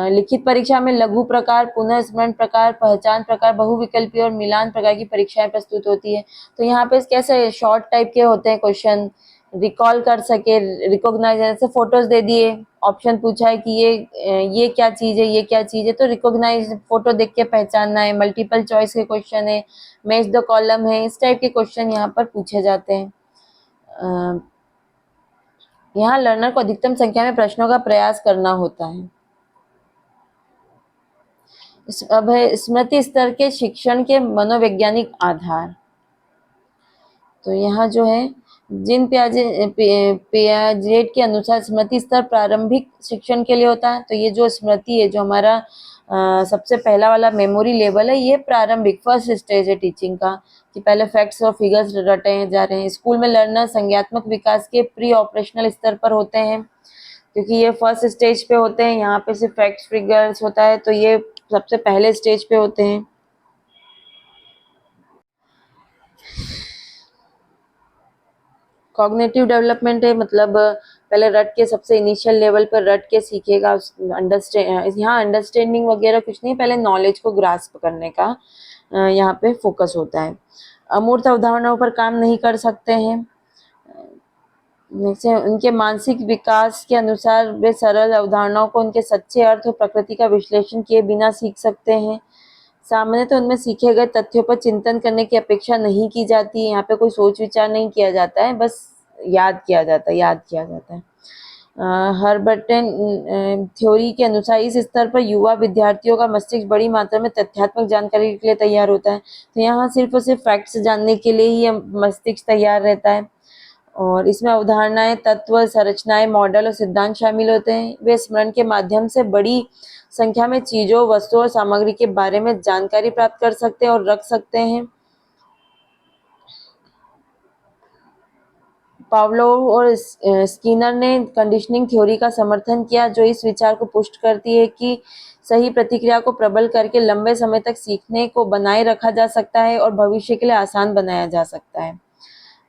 लिखित परीक्षा में लघु प्रकार, पुनः स्मरण प्रकार, पहचान प्रकार, बहुविकल्पी और मिलान प्रकार की परीक्षाएं प्रस्तुत होती है। तो यहाँ पे कैसे शॉर्ट टाइप के होते हैं क्वेश्चन, रिकॉल कर सके, रिकॉग्नाइज, जैसे फोटोज दे दिए, ऑप्शन पूछा है कि ये क्या चीज है, ये क्या चीज है, तो रिकॉग्नाइज, फोटो देख के पहचानना है। मल्टीपल चॉइस के क्वेश्चन है, मैच द कॉलम है, इस टाइप के क्वेश्चन यहाँ पर पूछे जाते हैं। यहाँ लर्नर को अधिकतम संख्या में प्रश्नों का प्रयास करना होता है। अब है स्मृति स्तर के शिक्षण के मनोवैज्ञानिक आधार। तो यहाँ जो है जिन पियाजेट के अनुसार स्मृति स्तर प्रारंभिक शिक्षण के लिए होता है। तो ये जो स्मृति है, जो हमारा सबसे पहला वाला मेमोरी लेवल है, ये प्रारंभिक फर्स्ट स्टेज है टीचिंग का, कि पहले फैक्ट्स और फिगर्स रटे जा रहे हैं। स्कूल में लर्नर संज्ञात्मक विकास के प्री ऑपरेशनल स्तर पर होते हैं, क्योंकि ये फर्स्ट स्टेज पे होते हैं। यहाँ पे सिर्फ फैक्ट्स फिगर्स होता है, तो ये सबसे पहले स्टेज पे होते हैं। कॉग्निटिव डेवलपमेंट है, मतलब पहले रट के सबसे इनिशियल लेवल पर रट के सीखेगा। यहाँ अंडरस्टैंडिंग वगैरह कुछ नहीं, पहले नॉलेज को ग्रास्प करने का यहाँ पे फोकस होता है। अमूर्त अवधारणाओं पर काम नहीं कर सकते हैं। उनके मानसिक विकास के अनुसार वे सरल अवधारणाओं को उनके सच्चे अर्थ और प्रकृति का विश्लेषण किए बिना सीख सकते हैं। सामान्य तो उनमें सीखे गए तथ्यों पर चिंतन करने की अपेक्षा नहीं की जाती है। यहाँ पे कोई सोच विचार नहीं किया जाता है, बस याद किया जाता है। हर्बर्टन थ्योरी के अनुसार इस स्तर पर युवा विद्यार्थियों का मस्तिष्क बड़ी मात्रा में तथ्यात्मक जानकारी के लिए तैयार होता है। तो यहाँ सिर्फ और सिर्फ फैक्ट्स जानने के लिए ही मस्तिष्क तैयार रहता है, और इसमें अवधारणाएं, तत्व, संरचनाएं, मॉडल और सिद्धांत शामिल होते हैं। वे स्मरण के माध्यम से बड़ी संख्या में चीजों, वस्तुओं और सामग्री के बारे में जानकारी प्राप्त कर सकते हैं और रख सकते हैं। पावलोव और स्किनर ने कंडीशनिंग थ्योरी का समर्थन किया, जो इस विचार को पुष्ट करती है कि सही प्रतिक्रिया को प्रबल करके लंबे समय तक सीखने को बनाए रखा जा सकता है और भविष्य के लिए आसान बनाया जा सकता है।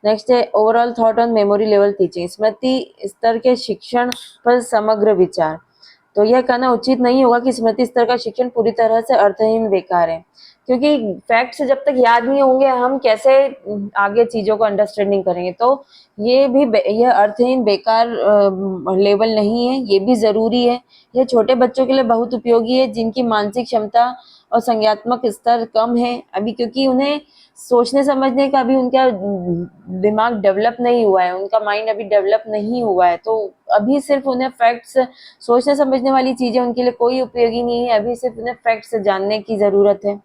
नेक्स्ट है overall thought on memory level teaching, स्मृति स्तर के शिक्षण पर समग्र विचार। तो यह कहना उचित नहीं होगा कि स्मृति स्तर का शिक्षण पूरी तरह से अर्थहीन बेकार है, क्योंकि फैक्ट्स जब तक याद नहीं होंगे हम कैसे आगे चीजों को अंडरस्टैंडिंग करेंगे। तो यह अर्थहीन बेकार लेवल नहीं है, ये भी जरूरी है। यह छोटे बच्चों के लिए बहुत उपयोगी है, जिनकी मानसिक क्षमता और संज्ञात्मक स्तर कम है अभी, क्योंकि उन्हें सोचने समझने का भी उनका दिमाग डेवलप नहीं हुआ है, उनका माइंड अभी डेवलप नहीं हुआ है। तो अभी सिर्फ उन्हें फैक्ट्स, सोचने समझने वाली चीजें उनके लिए कोई उपयोगी नहीं है, अभी सिर्फ उन्हें फैक्ट्स जानने की जरूरत है।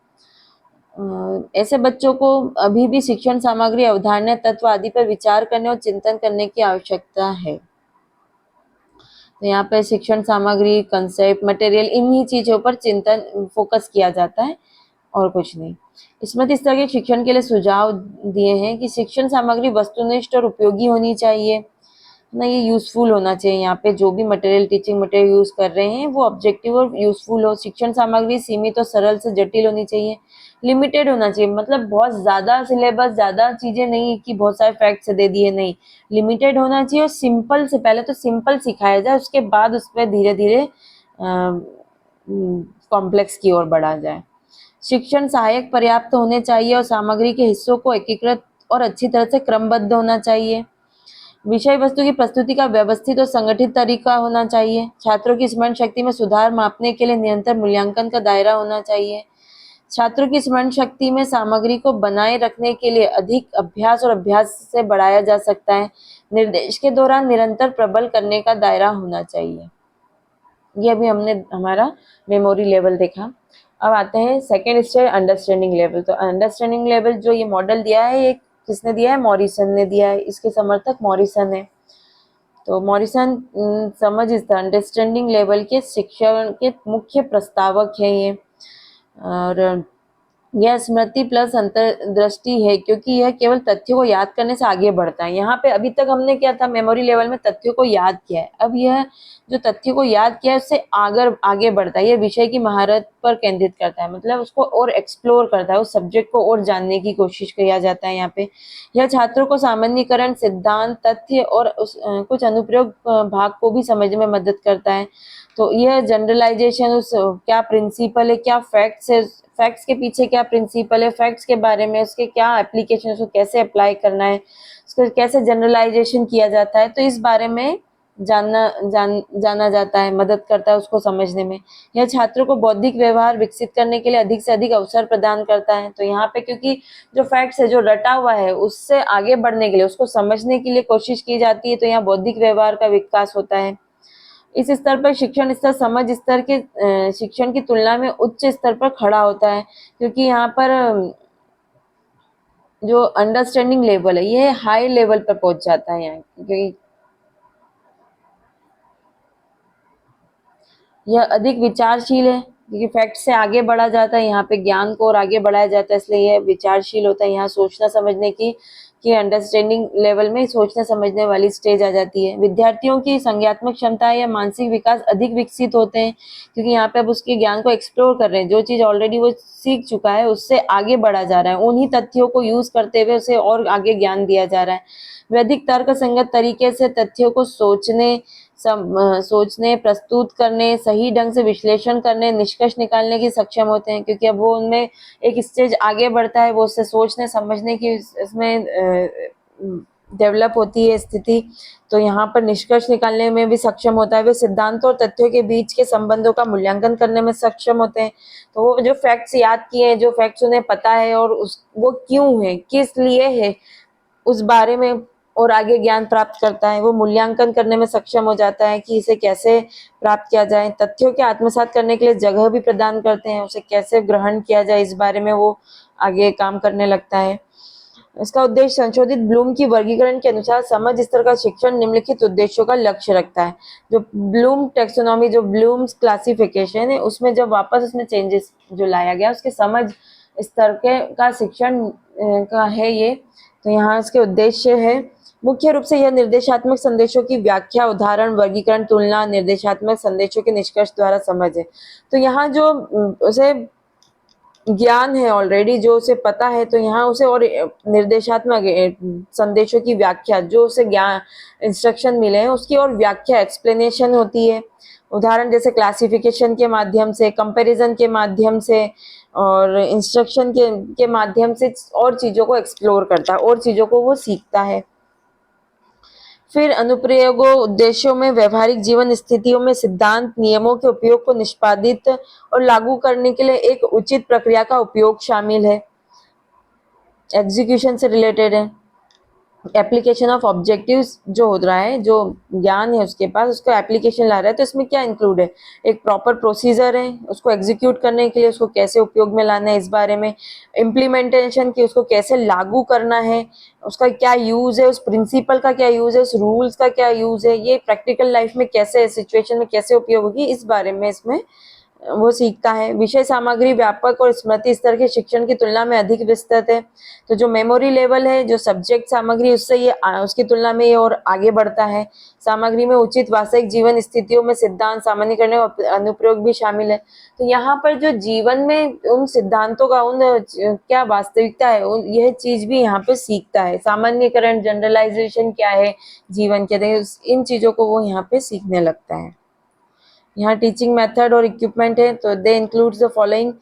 ऐसे बच्चों को अभी भी शिक्षण सामग्री, अवधारणा, तत्व आदि पर विचार करने और चिंतन करने की आवश्यकता है। तो यहाँ पे शिक्षण सामग्री, कंसेप्ट, मटेरियल, इन्हीं चीजों पर चिंतन फोकस किया जाता है और कुछ नहीं। स्मृति स्तर के शिक्षण के लिए सुझाव दिए हैं कि शिक्षण सामग्री वस्तुनिष्ठ और उपयोगी होनी चाहिए ना, ये यूजफुल होना चाहिए। यहाँ पे जो भी मटेरियल, टीचिंग मटेरियल यूज कर रहे हैं वो ऑब्जेक्टिव और यूजफुल हो। शिक्षण सामग्री सीमित और सरल से जटिल होनी चाहिए। लिमिटेड होना चाहिए, मतलब बहुत ज्यादा सिलेबस, ज्यादा चीजें नहीं कि बहुत सारे फैक्ट्स दे दिए, नहीं, लिमिटेड होना चाहिए। और सिंपल से पहले तो सिंपल सिखाया जाए, उसके बाद उस पर धीरे धीरे कॉम्प्लेक्स की ओर बढ़ा जाए। शिक्षण सहायक पर्याप्त होने चाहिए और सामग्री के हिस्सों को एकीकृत और अच्छी तरह से क्रमबद्ध होना चाहिए। विषय वस्तु की प्रस्तुति का व्यवस्थित और संगठित तरीका होना चाहिए। छात्रों की स्मरण शक्ति में सुधार मापने के लिए निरंतर मूल्यांकन का दायरा होना चाहिए। छात्रों की स्मरण शक्ति में सामग्री को बनाए रखने के लिए अधिक अभ्यास और अभ्यास से बढ़ाया जा सकता है। निर्देश के दौरान निरंतर प्रबल करने का दायरा होना चाहिए। ये अभी हमने हमारा मेमोरी लेवल देखा। अब आते हैं सेकेंड स्टेज, अंडरस्टैंडिंग लेवल। तो अंडरस्टैंडिंग लेवल जो ये मॉडल दिया है, ये किसने दिया है? मॉरिसन ने दिया है। इसके समर्थक मॉरिसन है। तो मॉरिसन समझ इस अंडरस्टैंडिंग लेवल के शिक्षण के मुख्य प्रस्तावक है ये। और यह स्मृति प्लस अंतर्दृष्टि है, क्योंकि यह केवल तथ्यों को याद करने से आगे बढ़ता है। यहाँ पे अभी तक हमने क्या था, मेमोरी लेवल में तथ्यों को याद किया है। अब यह जो तथ्यों को याद किया है उससे आगे बढ़ता है। यह विषय की महारत पर केंद्रित करता है, मतलब उसको और एक्सप्लोर करता है, उस सब्जेक्ट को और जानने की कोशिश किया जाता है। यहाँ पे यह छात्रों को सामान्यीकरण, सिद्धांत, तथ्य और कुछ अनुप्रयोग भाग को भी समझने में मदद करता है। तो यह जनरलाइजेशन, उस क्या प्रिंसिपल है, क्या फैक्ट्स है, फैक्ट्स के पीछे क्या प्रिंसिपल है, फैक्ट्स के बारे में उसके क्या एप्लीकेशन, उसको कैसे अप्लाई करना है, उसको कैसे जनरलाइजेशन किया जाता है, तो इस बारे में जाना जाता है, मदद करता है उसको समझने में। यह छात्रों को बौद्धिक व्यवहार विकसित करने के लिए अधिक से अधिक अवसर प्रदान करता है। तो यहाँ पे क्योंकि जो फैक्ट्स है, जो रटा हुआ है, उससे आगे बढ़ने के लिए, उसको समझने के लिए कोशिश की जाती है, तो यहाँ बौद्धिक व्यवहार का विकास होता है। इस स्तर पर शिक्षण स्तर समझ स्तर के शिक्षण की तुलना में उच्च स्तर पर खड़ा होता है, क्योंकि यहाँ पर जो अंडरस्टैंडिंग लेवल है ये हाई लेवल पर पहुंच जाता है यहाँ, क्योंकि यह अधिक विचारशील है, क्योंकि फैक्ट से आगे बढ़ा जाता है, यहाँ पे ज्ञान को और आगे बढ़ाया जाता है, इसलिए यह विचारशील होता है। यहाँ सोचना समझने की अंडरस्टैंडिंग लेवल में सोचने समझने वाली स्टेज आ जाती है। विद्यार्थियों की संज्ञात्मक क्षमता या मानसिक विकास अधिक विकसित होते हैं, क्योंकि यहाँ पे अब उसके ज्ञान को एक्सप्लोर कर रहे हैं, जो चीज ऑलरेडी वो सीख चुका है उससे आगे बढ़ा जा रहा है, उन्हीं तथ्यों को यूज करते हुए उसे और आगे ज्ञान दिया जा रहा है। वे अधिक तर्क संगत तरीके से तथ्यों को सोचने, प्रस्तुत करने, सही ढंग से विश्लेषण करने, निष्कर्ष निकालने की सक्षम होते हैं, क्योंकि अब वो उनमें एक स्टेज आगे बढ़ता है, वो उससे सोचने समझने की इसमें डेवलप होती है स्थिति। तो यहाँ पर निष्कर्ष निकालने में भी सक्षम होता है, वे सिद्धांतों और तथ्यों के बीच के संबंधों का मूल्यांकन करने में सक्षम होते हैं। तो वो जो फैक्ट्स याद किए हैं, जो फैक्ट्स उन्हें पता है और वो क्यों है, किस लिए है, उस बारे में और आगे ज्ञान प्राप्त करता है। वो मूल्यांकन करने में सक्षम हो जाता है कि इसे कैसे प्राप्त किया जाए। तथ्यों के आत्मसात करने के लिए जगह भी प्रदान करते हैं, उसे कैसे ग्रहण किया जाए इस बारे में वो आगे काम करने लगता है। इसका उद्देश्य संशोधित ब्लूम की वर्गीकरण के अनुसार समझ स्तर का शिक्षण निम्नलिखित उद्देश्यों का लक्ष्य रखता है। जो ब्लूम टेक्सोनॉमी, जो ब्लूम्स क्लासिफिकेशन है, उसमें जब वापस उसमें चेंजेस जो लाया गया, उसके समझ स्तर के का शिक्षण का है ये। तो यहाँ इसके उद्देश्य है, मुख्य रूप से यह निर्देशात्मक संदेशों की व्याख्या, उदाहरण, वर्गीकरण, तुलना, निर्देशात्मक संदेशों के निष्कर्ष द्वारा समझ है। तो यहाँ जो उसे ज्ञान है ऑलरेडी, जो उसे पता है, तो यहाँ उसे और निर्देशात्मक संदेशों की व्याख्या, जो उसे ज्ञान इंस्ट्रक्शन मिले हैं उसकी और व्याख्या, एक्सप्लेनेशन होती है। उदाहरण जैसे क्लासिफिकेशन के माध्यम से, कंपैरिजन के माध्यम से और इंस्ट्रक्शन के माध्यम से और चीज़ों को एक्सप्लोर करता है, और चीज़ों को वो सीखता है। फिर अनुप्रयोगों, उद्देश्यों में व्यवहारिक जीवन स्थितियों में सिद्धांत नियमों के उपयोग को निष्पादित और लागू करने के लिए एक उचित प्रक्रिया का उपयोग शामिल है। एग्जीक्यूशन से रिलेटेड है। एप्लीकेशन ऑफ ऑब्जेक्टिव्स जो हो रहा है, जो ज्ञान है उसके पास, उसको एप्लीकेशन ला रहा है, तो इसमें क्या इंक्लूड है, एक प्रॉपर प्रोसीजर है उसको एग्जीक्यूट करने के लिए, उसको कैसे उपयोग में लाना है इस बारे में, इम्प्लीमेंटेशन की, उसको कैसे लागू करना है, उसका क्या यूज है, उस प्रिंसिपल का क्या यूज है, उस रूल्स का क्या यूज है, ये प्रैक्टिकल लाइफ में कैसे, सिचुएशन में कैसे उपयोग होगी, इस बारे में इसमें वो सीखता है। विषय सामग्री व्यापक और स्मृति स्तर के शिक्षण की तुलना में अधिक विस्तृत है। तो जो मेमोरी लेवल है, जो सब्जेक्ट सामग्री, उससे ये उसकी तुलना में ये और आगे बढ़ता है। सामग्री में उचित वास्तविक जीवन स्थितियों में सिद्धांत सामान्यकरण और अनुप्रयोग भी शामिल है। तो यहाँ पर जो जीवन में उन सिद्धांतों का क्या वास्तविकता है, यह चीज भी यहाँ पे सीखता है। सामान्यकरण, जनरलाइजेशन क्या है जीवन के, इन चीजों को वो यहाँ पे सीखने लगता है। यहाँ टीचिंग मेथड और इक्विपमेंट है, तो दे इंक्लूड्स द फॉलोइंग।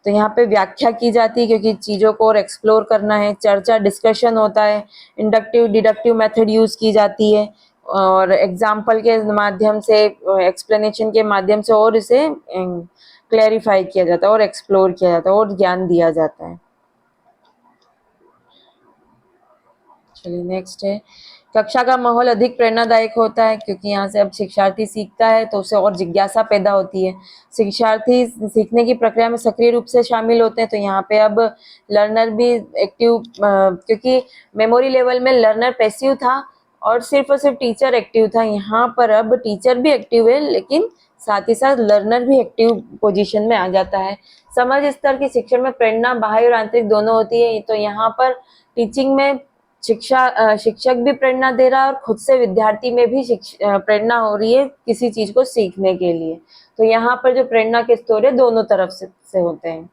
तो यहाँ पे व्याख्या की जाती है, क्योंकि चीज़ों को और एक्सप्लोर करना है। चर्चा, डिस्कशन होता है। इंडक्टिव, डिडक्टिव मेथड यूज़ की जाती है, और एग्जाम्पल के माध्यम से, एक्सप्लेनेशन के माध्यम से और इसे क्लैरिफाई किया जाता है और एक्सप्लोर किया जाता है और ज्ञान दिया जाता है। चलिए नेक्स्ट है, कक्षा का माहौल अधिक प्रेरणादायक होता है, क्योंकि यहाँ से अब शिक्षार्थी सीखता है तो उसे और जिज्ञासा पैदा होती है। शिक्षार्थी सीखने की प्रक्रिया में सक्रिय रूप से शामिल होते हैं, तो यहाँ पे अब लर्नर भी एक्टिव, क्योंकि मेमोरी लेवल में लर्नर पैसिव था और सिर्फ टीचर एक्टिव था। यहाँ पर अब टीचर भी एक्टिव है, लेकिन साथ ही साथ लर्नर भी एक्टिव पोजीशन में आ जाता है। समझ स्तर की शिक्षण में प्रेरणा बाह्य और आंतरिक दोनों होती है। तो यहाँ पर टीचिंग में शिक्षक भी प्रेरणा दे रहा है और खुद से विद्यार्थी में भी प्रेरणा हो रही है किसी चीज को सीखने के लिए। तो यहाँ पर जो प्रेरणा के स्तर है दोनों तरफ से होते हैं।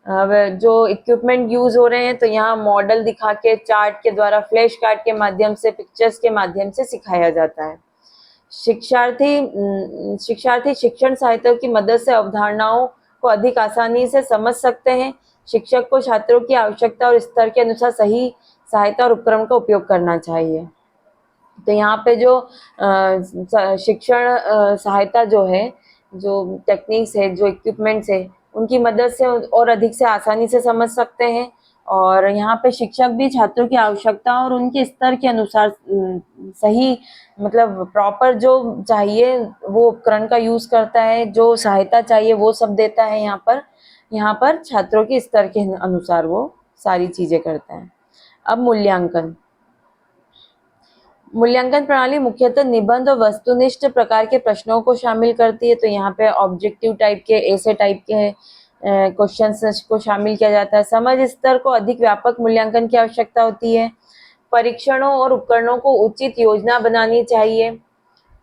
अब जो इक्विपमेंट यूज हो रहे हैं, तो यहाँ मॉडल दिखा के, चार्ट के द्वारा, फ्लैश कार्ड के माध्यम से, पिक्चर्स के माध्यम से सिखाया जाता है। शिक्षार्थी शिक्षण सहायता की मदद से अवधारणाओं को अधिक आसानी से समझ सकते हैं। शिक्षक को छात्रों की आवश्यकता और स्तर के अनुसार सही सहायता और उपकरण का उपयोग करना चाहिए। तो यहाँ पे जो शिक्षण सहायता जो है, जो टेक्निक्स है, जो इक्विपमेंट्स है, उनकी मदद से और अधिक से आसानी से समझ सकते हैं। और यहाँ पे शिक्षक भी छात्रों की आवश्यकता और उनके स्तर के अनुसार सही मतलब प्रॉपर जो चाहिए वो उपकरण का यूज करता है, जो सहायता चाहिए वो सब देता है। यहाँ पर छात्रों के स्तर के अनुसार वो सारी चीजें करता है। अब मूल्यांकन प्रणाली मुख्यतः निबंध और वस्तुनिष्ठ प्रकार के प्रश्नों को शामिल करती है। तो यहाँ पे ऑब्जेक्टिव टाइप के, ऐसे टाइप के क्वेश्चंस को शामिल किया जाता है। समझ स्तर को अधिक व्यापक मूल्यांकन की आवश्यकता होती है। परीक्षणों और उपकरणों को उचित योजना बनानी चाहिए।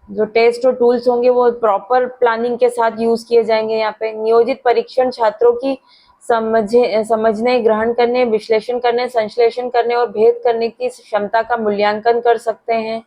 जो टेस्ट और टूल्स होंगे वो प्रॉपर प्लानिंग के साथ यूज किए जाएंगे। यहाँ पे नियोजित परीक्षण छात्रों की समझने, ग्रहण करने, विश्लेषण करने, संश्लेषण करने और भेद करने की क्षमता का मूल्यांकन कर सकते हैं।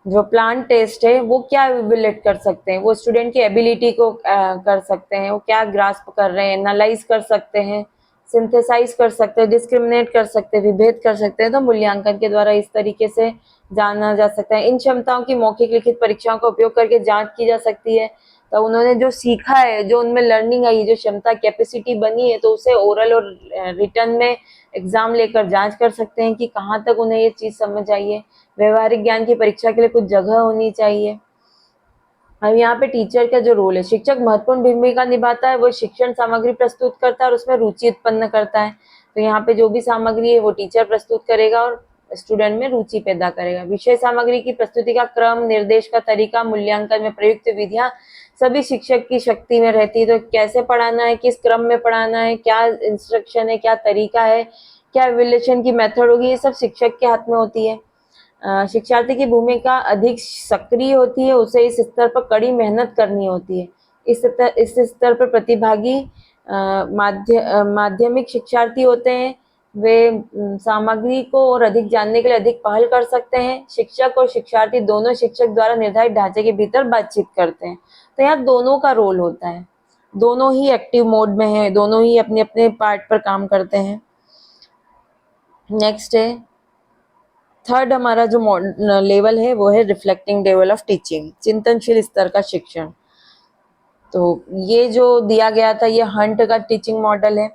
जो प्लान टेस्ट है वो क्या इवेल्युएट कर सकते हैं, वो स्टूडेंट की एबिलिटी को कर सकते हैं, वो क्या ग्रास्प कर रहे हैं, एनालाइज कर सकते हैं, सिंथेसाइज कर सकते हैं, डिस्क्रिमिनेट कर सकते हैं, विभेद कर सकते हैं। तो मूल्यांकन के द्वारा इस तरीके से जाना जा सकता है। इन क्षमताओं की मौखिक लिखित परीक्षाओं का उपयोग करके जांच की जा सकती है। तो उन्होंने जो सीखा है, जो उनमें लर्निंग आई, जो क्षमता कैपेसिटी बनी है, तो उसे ओरल और रिटर्न में एग्जाम लेकर जांच कर सकते हैं कि कहाँ तक उन्हें ये चीज समझ आई है। व्यवहारिक ज्ञान की परीक्षा के लिए कुछ जगह होनी चाहिए। अब यहाँ पे टीचर का जो रोल है, शिक्षक महत्वपूर्ण भूमिका निभाता है। वो शिक्षण सामग्री प्रस्तुत करता है और उसमें रुचि उत्पन्न करता है। तो यहाँ पे जो भी सामग्री है वो टीचर प्रस्तुत करेगा और स्टूडेंट में रुचि पैदा करेगा। विषय सामग्री की प्रस्तुति का क्रम, निर्देश का तरीका, मूल्यांकन में प्रयुक्त विधियां सभी शिक्षक की शक्ति में रहती है। तो कैसे पढ़ाना है, किस क्रम में पढ़ाना है, क्या इंस्ट्रक्शन है, क्या तरीका है, क्या इवैल्यूएशन की मेथड होगी, ये सब शिक्षक के हाथ में होती है। शिक्षार्थी की भूमिका अधिक सक्रिय होती है, उसे इस स्तर पर कड़ी मेहनत करनी होती है। इस स्तर पर प्रतिभागी माध्यमिक शिक्षार्थी होते हैं। वे सामग्री को और अधिक जानने के लिए अधिक पहल कर सकते हैं। शिक्षक और शिक्षार्थी दोनों शिक्षक द्वारा निर्धारित ढांचे के भीतर बातचीत करते हैं। तो यहाँ दोनों का रोल होता है, दोनों ही एक्टिव मोड में है, दोनों ही अपने अपने पार्ट पर काम करते हैं। नेक्स्ट है थर्ड, हमारा जो लेवल है वो है रिफ्लेक्टिंग लेवल ऑफ टीचिंग, चिंतनशील स्तर का शिक्षण। तो ये जो दिया गया था ये हंट का टीचिंग मॉडल है।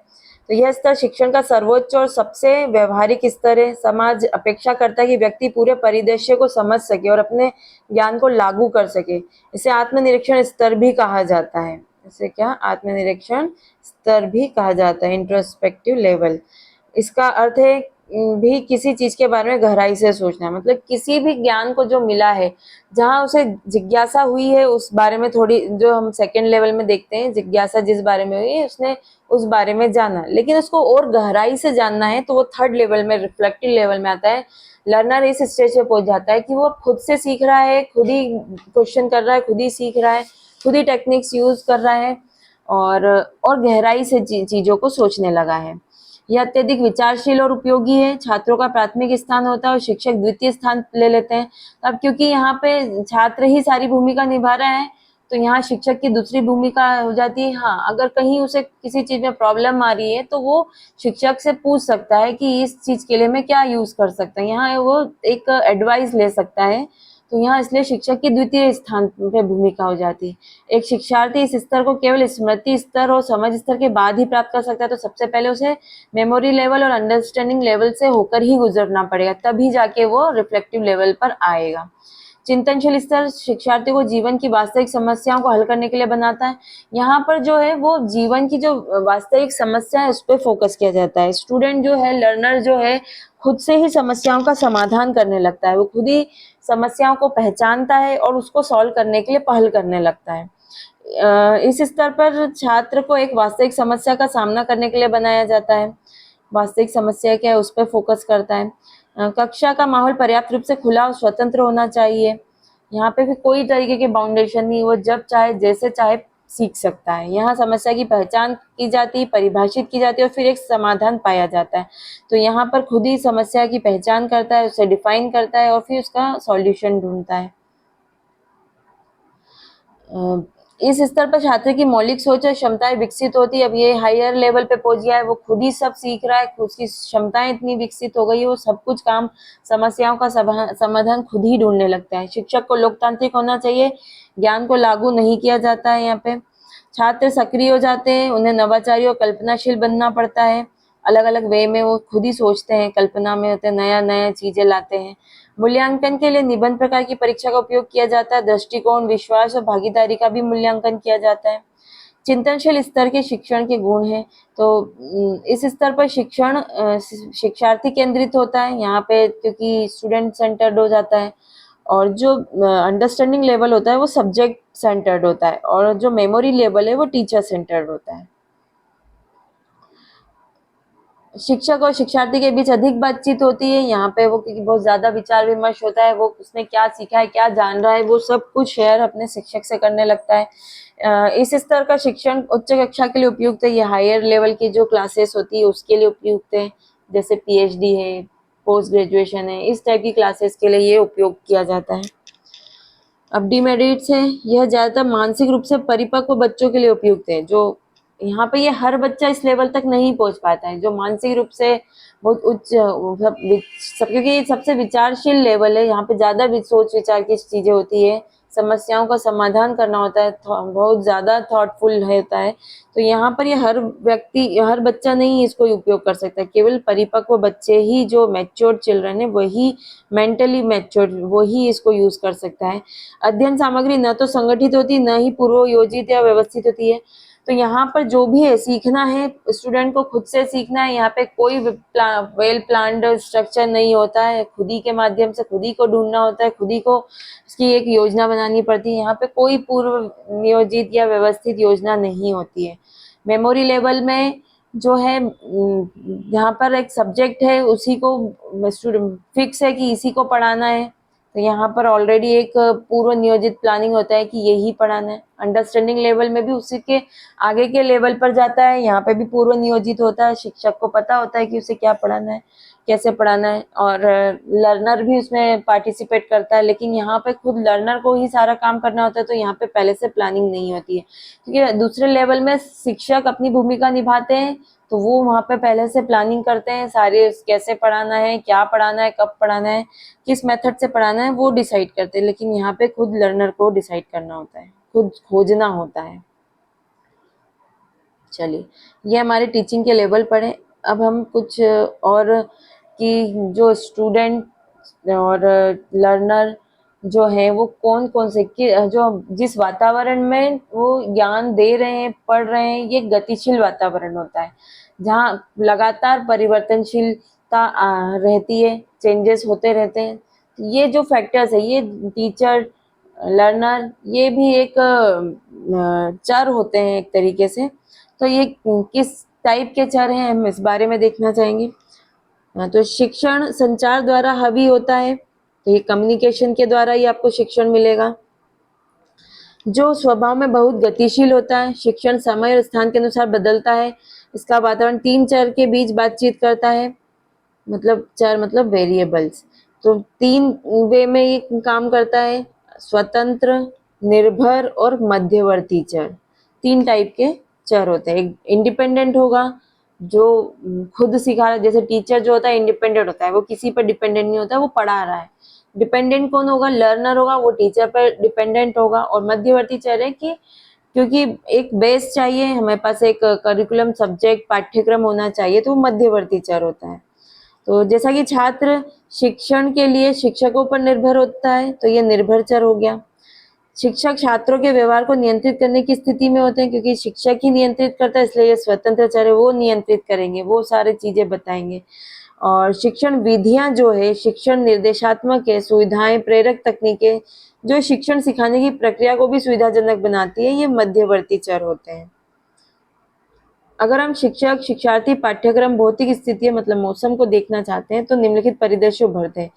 तो यह स्तर शिक्षण का सर्वोच्च और सबसे व्यवहारिक स्तर है। समाज अपेक्षा करता है कि व्यक्ति पूरे परिदृश्य को समझ सके और अपने ज्ञान को लागू कर सके। इसे आत्मनिरीक्षण स्तर भी कहा जाता है। इसे क्या आत्मनिरीक्षण स्तर भी कहा जाता है, इंट्रोस्पेक्टिव लेवल। इसका अर्थ है भी किसी चीज के बारे में गहराई से सोचना, मतलब किसी भी ज्ञान को जो मिला है, जहाँ उसे जिज्ञासा हुई है उस बारे में, थोड़ी जो हम सेकंड लेवल में देखते हैं, जिज्ञासा जिस बारे में हुई है उसने उस बारे में जाना, लेकिन उसको और गहराई से जानना है तो वो थर्ड लेवल में, रिफ्लेक्टिव लेवल में आता है। लर्नर इस स्टेज पे पहुंच जाता है कि वो खुद से सीख रहा है, खुद ही क्वेश्चन कर रहा है, खुद ही सीख रहा है, खुद ही टेक्निक्स यूज कर रहा है और गहराई से चीजों को सोचने लगा है। यह अत्यधिक विचारशील और उपयोगी है। छात्रों का प्राथमिक स्थान होता है और शिक्षक द्वितीय स्थान ले लेते हैं। अब क्योंकि यहाँ पे छात्र ही सारी भूमिका निभा रहा है तो यहाँ शिक्षक की दूसरी भूमिका हो जाती है। हाँ, अगर कहीं उसे किसी चीज में प्रॉब्लम आ रही है तो वो शिक्षक से पूछ सकता है कि इस चीज के लिए मैं क्या यूज कर सकता हूँ, यहाँ वो एक एडवाइस ले सकता है। तो यहाँ इसलिए शिक्षक की द्वितीय स्थान पे भूमिका हो जाती है। एक शिक्षार्थी इस स्तर को केवल स्मृति स्तर और समझ स्तर के बाद ही प्राप्त कर सकता है। तो सबसे पहले उसे मेमोरी लेवल और अंडरस्टैंडिंग लेवल से होकर ही गुजरना पड़ेगा, तभी जाके वो रिफ्लेक्टिव लेवल पर आएगा। चिंतनशील स्तर शिक्षार्थी को जीवन की वास्तविक समस्याओं को हल करने के लिए बनाता है। यहाँ पर जो है वो जीवन की जो वास्तविक समस्या है उस पर फोकस किया जाता है। स्टूडेंट जो है, लर्नर जो है, खुद से ही समस्याओं का समाधान करने लगता है। वो खुद ही समस्याओं को पहचानता है और उसको सॉल्व करने के लिए पहल करने लगता है। इस स्तर पर छात्र को एक वास्तविक समस्या का सामना करने के लिए बनाया जाता है। वास्तविक समस्या क्या है उस पर फोकस करता है। कक्षा का माहौल पर्याप्त रूप से खुला और स्वतंत्र होना चाहिए। यहाँ पे भी कोई तरीके की बाउंडेशन नहीं, वो जब चाहे जैसे चाहे सीख सकता है। यहाँ समस्या की पहचान की जाती है, परिभाषित की जाती है और फिर एक समाधान पाया जाता है। तो यहाँ पर खुद ही समस्या की पहचान करता है, उसे डिफाइन करता है और फिर उसका सॉल्यूशन ढूंढता है। इस स्तर पर छात्र की मौलिक सोच और क्षमताएं विकसित होती है। अब ये हायर लेवल पे पहुंच गया है, वो खुद ही सब सीख रहा है, उसकी क्षमताएं इतनी विकसित हो गई है, वो सब कुछ काम, समस्याओं का समाधान खुद ही ढूंढने लगता है। शिक्षक को लोकतांत्रिक होना चाहिए, ज्ञान को लागू नहीं किया जाता है यहाँ पे। छात्र सक्रिय हो जाते हैं, उन्हें नवाचारी और कल्पनाशील बनना पड़ता है। अलग अलग वे में वो खुद ही सोचते हैं, कल्पना में होते हैं, नया नया चीजें लाते हैं। मूल्यांकन के लिए निबंध प्रकार की परीक्षा का उपयोग किया जाता है। दृष्टिकोण, विश्वास और भागीदारी का भी मूल्यांकन किया जाता है। चिंतनशील स्तर के शिक्षण के गुण हैं, तो इस स्तर पर शिक्षण शिक्षार्थी केंद्रित होता है यहाँ पे, क्योंकि स्टूडेंट सेंटर्ड हो जाता है। और जो अंडरस्टैंडिंग लेवल होता है वो सब्जेक्ट सेंटर्ड होता है, और जो मेमोरी लेवल है वो टीचर सेंटर्ड होता है। शिक्षक और शिक्षार्थी के बीच अधिक बातचीत होती है यहाँ पे, वो क्योंकि बहुत ज्यादा विचार विमर्श होता है, वो उसने क्या सीखा है, क्या जान रहा है, वो सब कुछ शेयर अपने शिक्षक से करने लगता है। इस स्तर का शिक्षण उच्च कक्षा के लिए उपयुक्त है। ये हायर लेवल की जो क्लासेस होती है उसके लिए उपयुक्त है, जैसे पीएचडी है, पोस्ट ग्रेजुएशन है, इस टाइप की क्लासेस के लिए ये उपयोग किया जाता है। अब डिमेरिट्स है, यह ज्यादातर मानसिक रूप से परिपक्व बच्चों के लिए उपयुक्त है। जो यहाँ पे ये हर बच्चा इस लेवल तक नहीं पहुंच पाता है, जो मानसिक रूप से बहुत उच्च क्योंकि ये सबसे विचारशील लेवल है, यहाँ पे ज्यादा भी सोच विचार की चीजें होती है, समस्याओं का समाधान करना होता है, बहुत ज्यादा थॉटफुल होता है। तो यहाँ पर ये हर व्यक्ति, हर बच्चा नहीं इसको उपयोग कर सकता, केवल परिपक्व बच्चे ही, जो मैच्योर्ड चिल्ड्रन है वही, मेंटली मैच्योर्ड, वही इसको यूज कर सकता है। अध्ययन सामग्री न तो संगठित होती, न ही पूर्व योजित या व्यवस्थित होती है। तो यहाँ पर जो भी है सीखना है, स्टूडेंट को खुद से सीखना है, यहाँ पे कोई वेल प्लान्ड स्ट्रक्चर नहीं होता है, खुद ही के माध्यम से खुद ही को ढूंढना होता है, खुद ही को इसकी एक योजना बनानी पड़ती है। यहाँ पे कोई पूर्व नियोजित या व्यवस्थित योजना नहीं होती है। मेमोरी लेवल में जो है, यहाँ पर एक सब्जेक्ट है, उसी को फिक्स है कि इसी को पढ़ाना है, तो यहाँ पर ऑलरेडी एक पूर्व नियोजित प्लानिंग होता है कि यही पढ़ाना है। अंडरस्टैंडिंग लेवल में भी उसी के आगे के लेवल पर जाता है, यहाँ पे भी पूर्व नियोजित होता है, शिक्षक को पता होता है कि उसे क्या पढ़ाना है, कैसे पढ़ाना है, और लर्नर भी उसमें पार्टिसिपेट करता है। लेकिन यहाँ पे खुद लर्नर को ही सारा काम करना होता है, तो यहाँ पे पहले से प्लानिंग नहीं होती है, क्योंकि दूसरे लेवल में शिक्षक अपनी भूमिका निभाते हैं, तो वो वहाँ पे पहले से प्लानिंग करते हैं, सारे कैसे पढ़ाना है, क्या पढ़ाना है, कब पढ़ाना है, किस मेथड से पढ़ाना है, वो डिसाइड करते हैं। लेकिन यहाँ पे खुद लर्नर को डिसाइड करना होता है, खुद खोजना होता है। चलिए, ये हमारे टीचिंग के लेवल पढ़े। अब हम कुछ और कि जो स्टूडेंट और लर्नर जो है वो कौन कौन से जो जिस वातावरण में वो ज्ञान दे रहे हैं, पढ़ रहे हैं, ये गतिशील वातावरण होता है, जहाँ लगातार परिवर्तनशीलता रहती है, चेंजेस होते रहते हैं। ये जो फैक्टर्स है, ये टीचर, लर्नर, ये भी एक चर होते हैं एक तरीके से। तो ये किस टाइप के चर हैं, हम इस बारे में देखना चाहेंगे। तो शिक्षण संचार द्वारा हावी होता है, तो ये कम्युनिकेशन के द्वारा ही आपको शिक्षण मिलेगा। जो स्वभाव में बहुत गतिशील होता है, शिक्षण समय और स्थान के अनुसार बदलता है। इसका वातावरण तीन चर के बीच बातचीत करता है, मतलब चर मतलब वेरिएबल्स। तो तीन वे में ये काम करता है, स्वतंत्र, निर्भर और मध्यवर्ती चर। तीन टाइप के चर होते हैं। एक इंडिपेंडेंट होगा, जो खुद सिखा रहा है, जैसे टीचर जो होता है इंडिपेंडेंट होता है, वो किसी पर डिपेंडेंट नहीं होता, वो पढ़ा रहा है। डिपेंडेंट कौन होगा? लर्नर होगा, वो टीचर पर डिपेंडेंट होगा। और मध्यवर्ती चर है कि क्योंकि एक बेस चाहिए हमारे पास, एक करिकुलम सब्जेक्ट पाठ्यक्रम होना चाहिए, तो वो मध्यवर्ती चर होता है। तो जैसा कि छात्र शिक्षण के लिए शिक्षकों पर निर्भर होता है, तो ये निर्भर चर हो गया। शिक्षक छात्रों के व्यवहार को नियंत्रित करने की स्थिति में होते हैं, क्योंकि शिक्षक ही नियंत्रित करता है, इसलिए ये स्वतंत्र चर है, वो नियंत्रित करेंगे, वो सारी चीजें बताएंगे। और शिक्षण विधियां जो है, शिक्षण निर्देशात्मक है, सुविधाएं, प्रेरक तकनीकें जो शिक्षण सिखाने की प्रक्रिया को भी सुविधाजनक बनाती है, ये मध्यवर्ती चर होते हैं। अगर हम शिक्षक, शिक्षार्थी, पाठ्यक्रम, भौतिक स्थिति मतलब मौसम को देखना चाहते हैं, तो निम्नलिखित परिदृश्य उभरते हैं।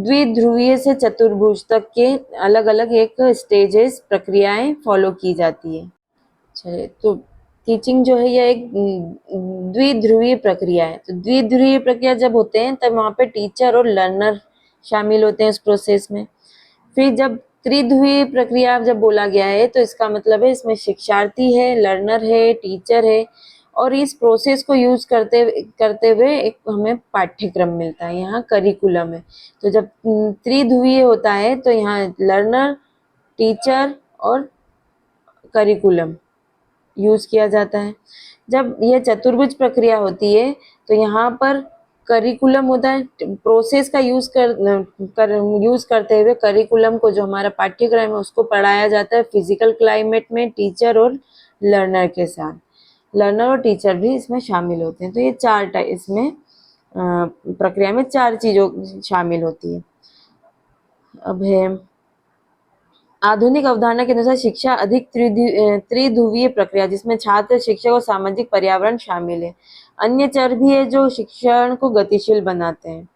द्विध्रुवीय से चतुर्भुज तक के अलग अलग एक स्टेजेस, प्रक्रियाएं फॉलो की जाती है। चलिए, तो टीचिंग जो है यह एक द्विध्रुवीय प्रक्रिया है। तो द्विध्रुवीय प्रक्रिया जब होते हैं, तब वहाँ पे टीचर और लर्नर शामिल होते हैं इस प्रोसेस में। फिर जब त्रिध्रुवीय प्रक्रिया जब बोला गया है तो इसका मतलब है इसमें शिक्षार्थी है, लर्नर है, टीचर है, और इस प्रोसेस को यूज करते करते हुए एक हमें पाठ्यक्रम मिलता है, यहाँ करिकुलम है। तो जब त्रिध्रुवीय होता है तो यहाँ लर्नर, टीचर और करिकुलम यूज किया जाता है। जब यह चतुर्भुज प्रक्रिया होती है तो यहाँ पर करिकुलम होता है, प्रोसेस का यूज करते हुए करिकुलम को, जो हमारा पाठ्यक्रम है, उसको पढ़ाया जाता है फिजिकल क्लाइमेट में टीचर और लर्नर के साथ। लर्नर और टीचर भी इसमें शामिल होते हैं। तो ये चार टाइप इसमें प्रक्रिया में चार चीजों शामिल होती है। अब है आधुनिक अवधारणा के अनुसार शिक्षा अधिक त्रिध्रुवीय प्रक्रिया, जिसमें छात्र, शिक्षक और सामाजिक पर्यावरण शामिल है। अन्य चर भी है जो शिक्षण को गतिशील बनाते हैं।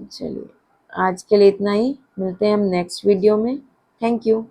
चलिए आज के लिए इतना ही, मिलते हैं हम नेक्स्ट वीडियो में। Thank you.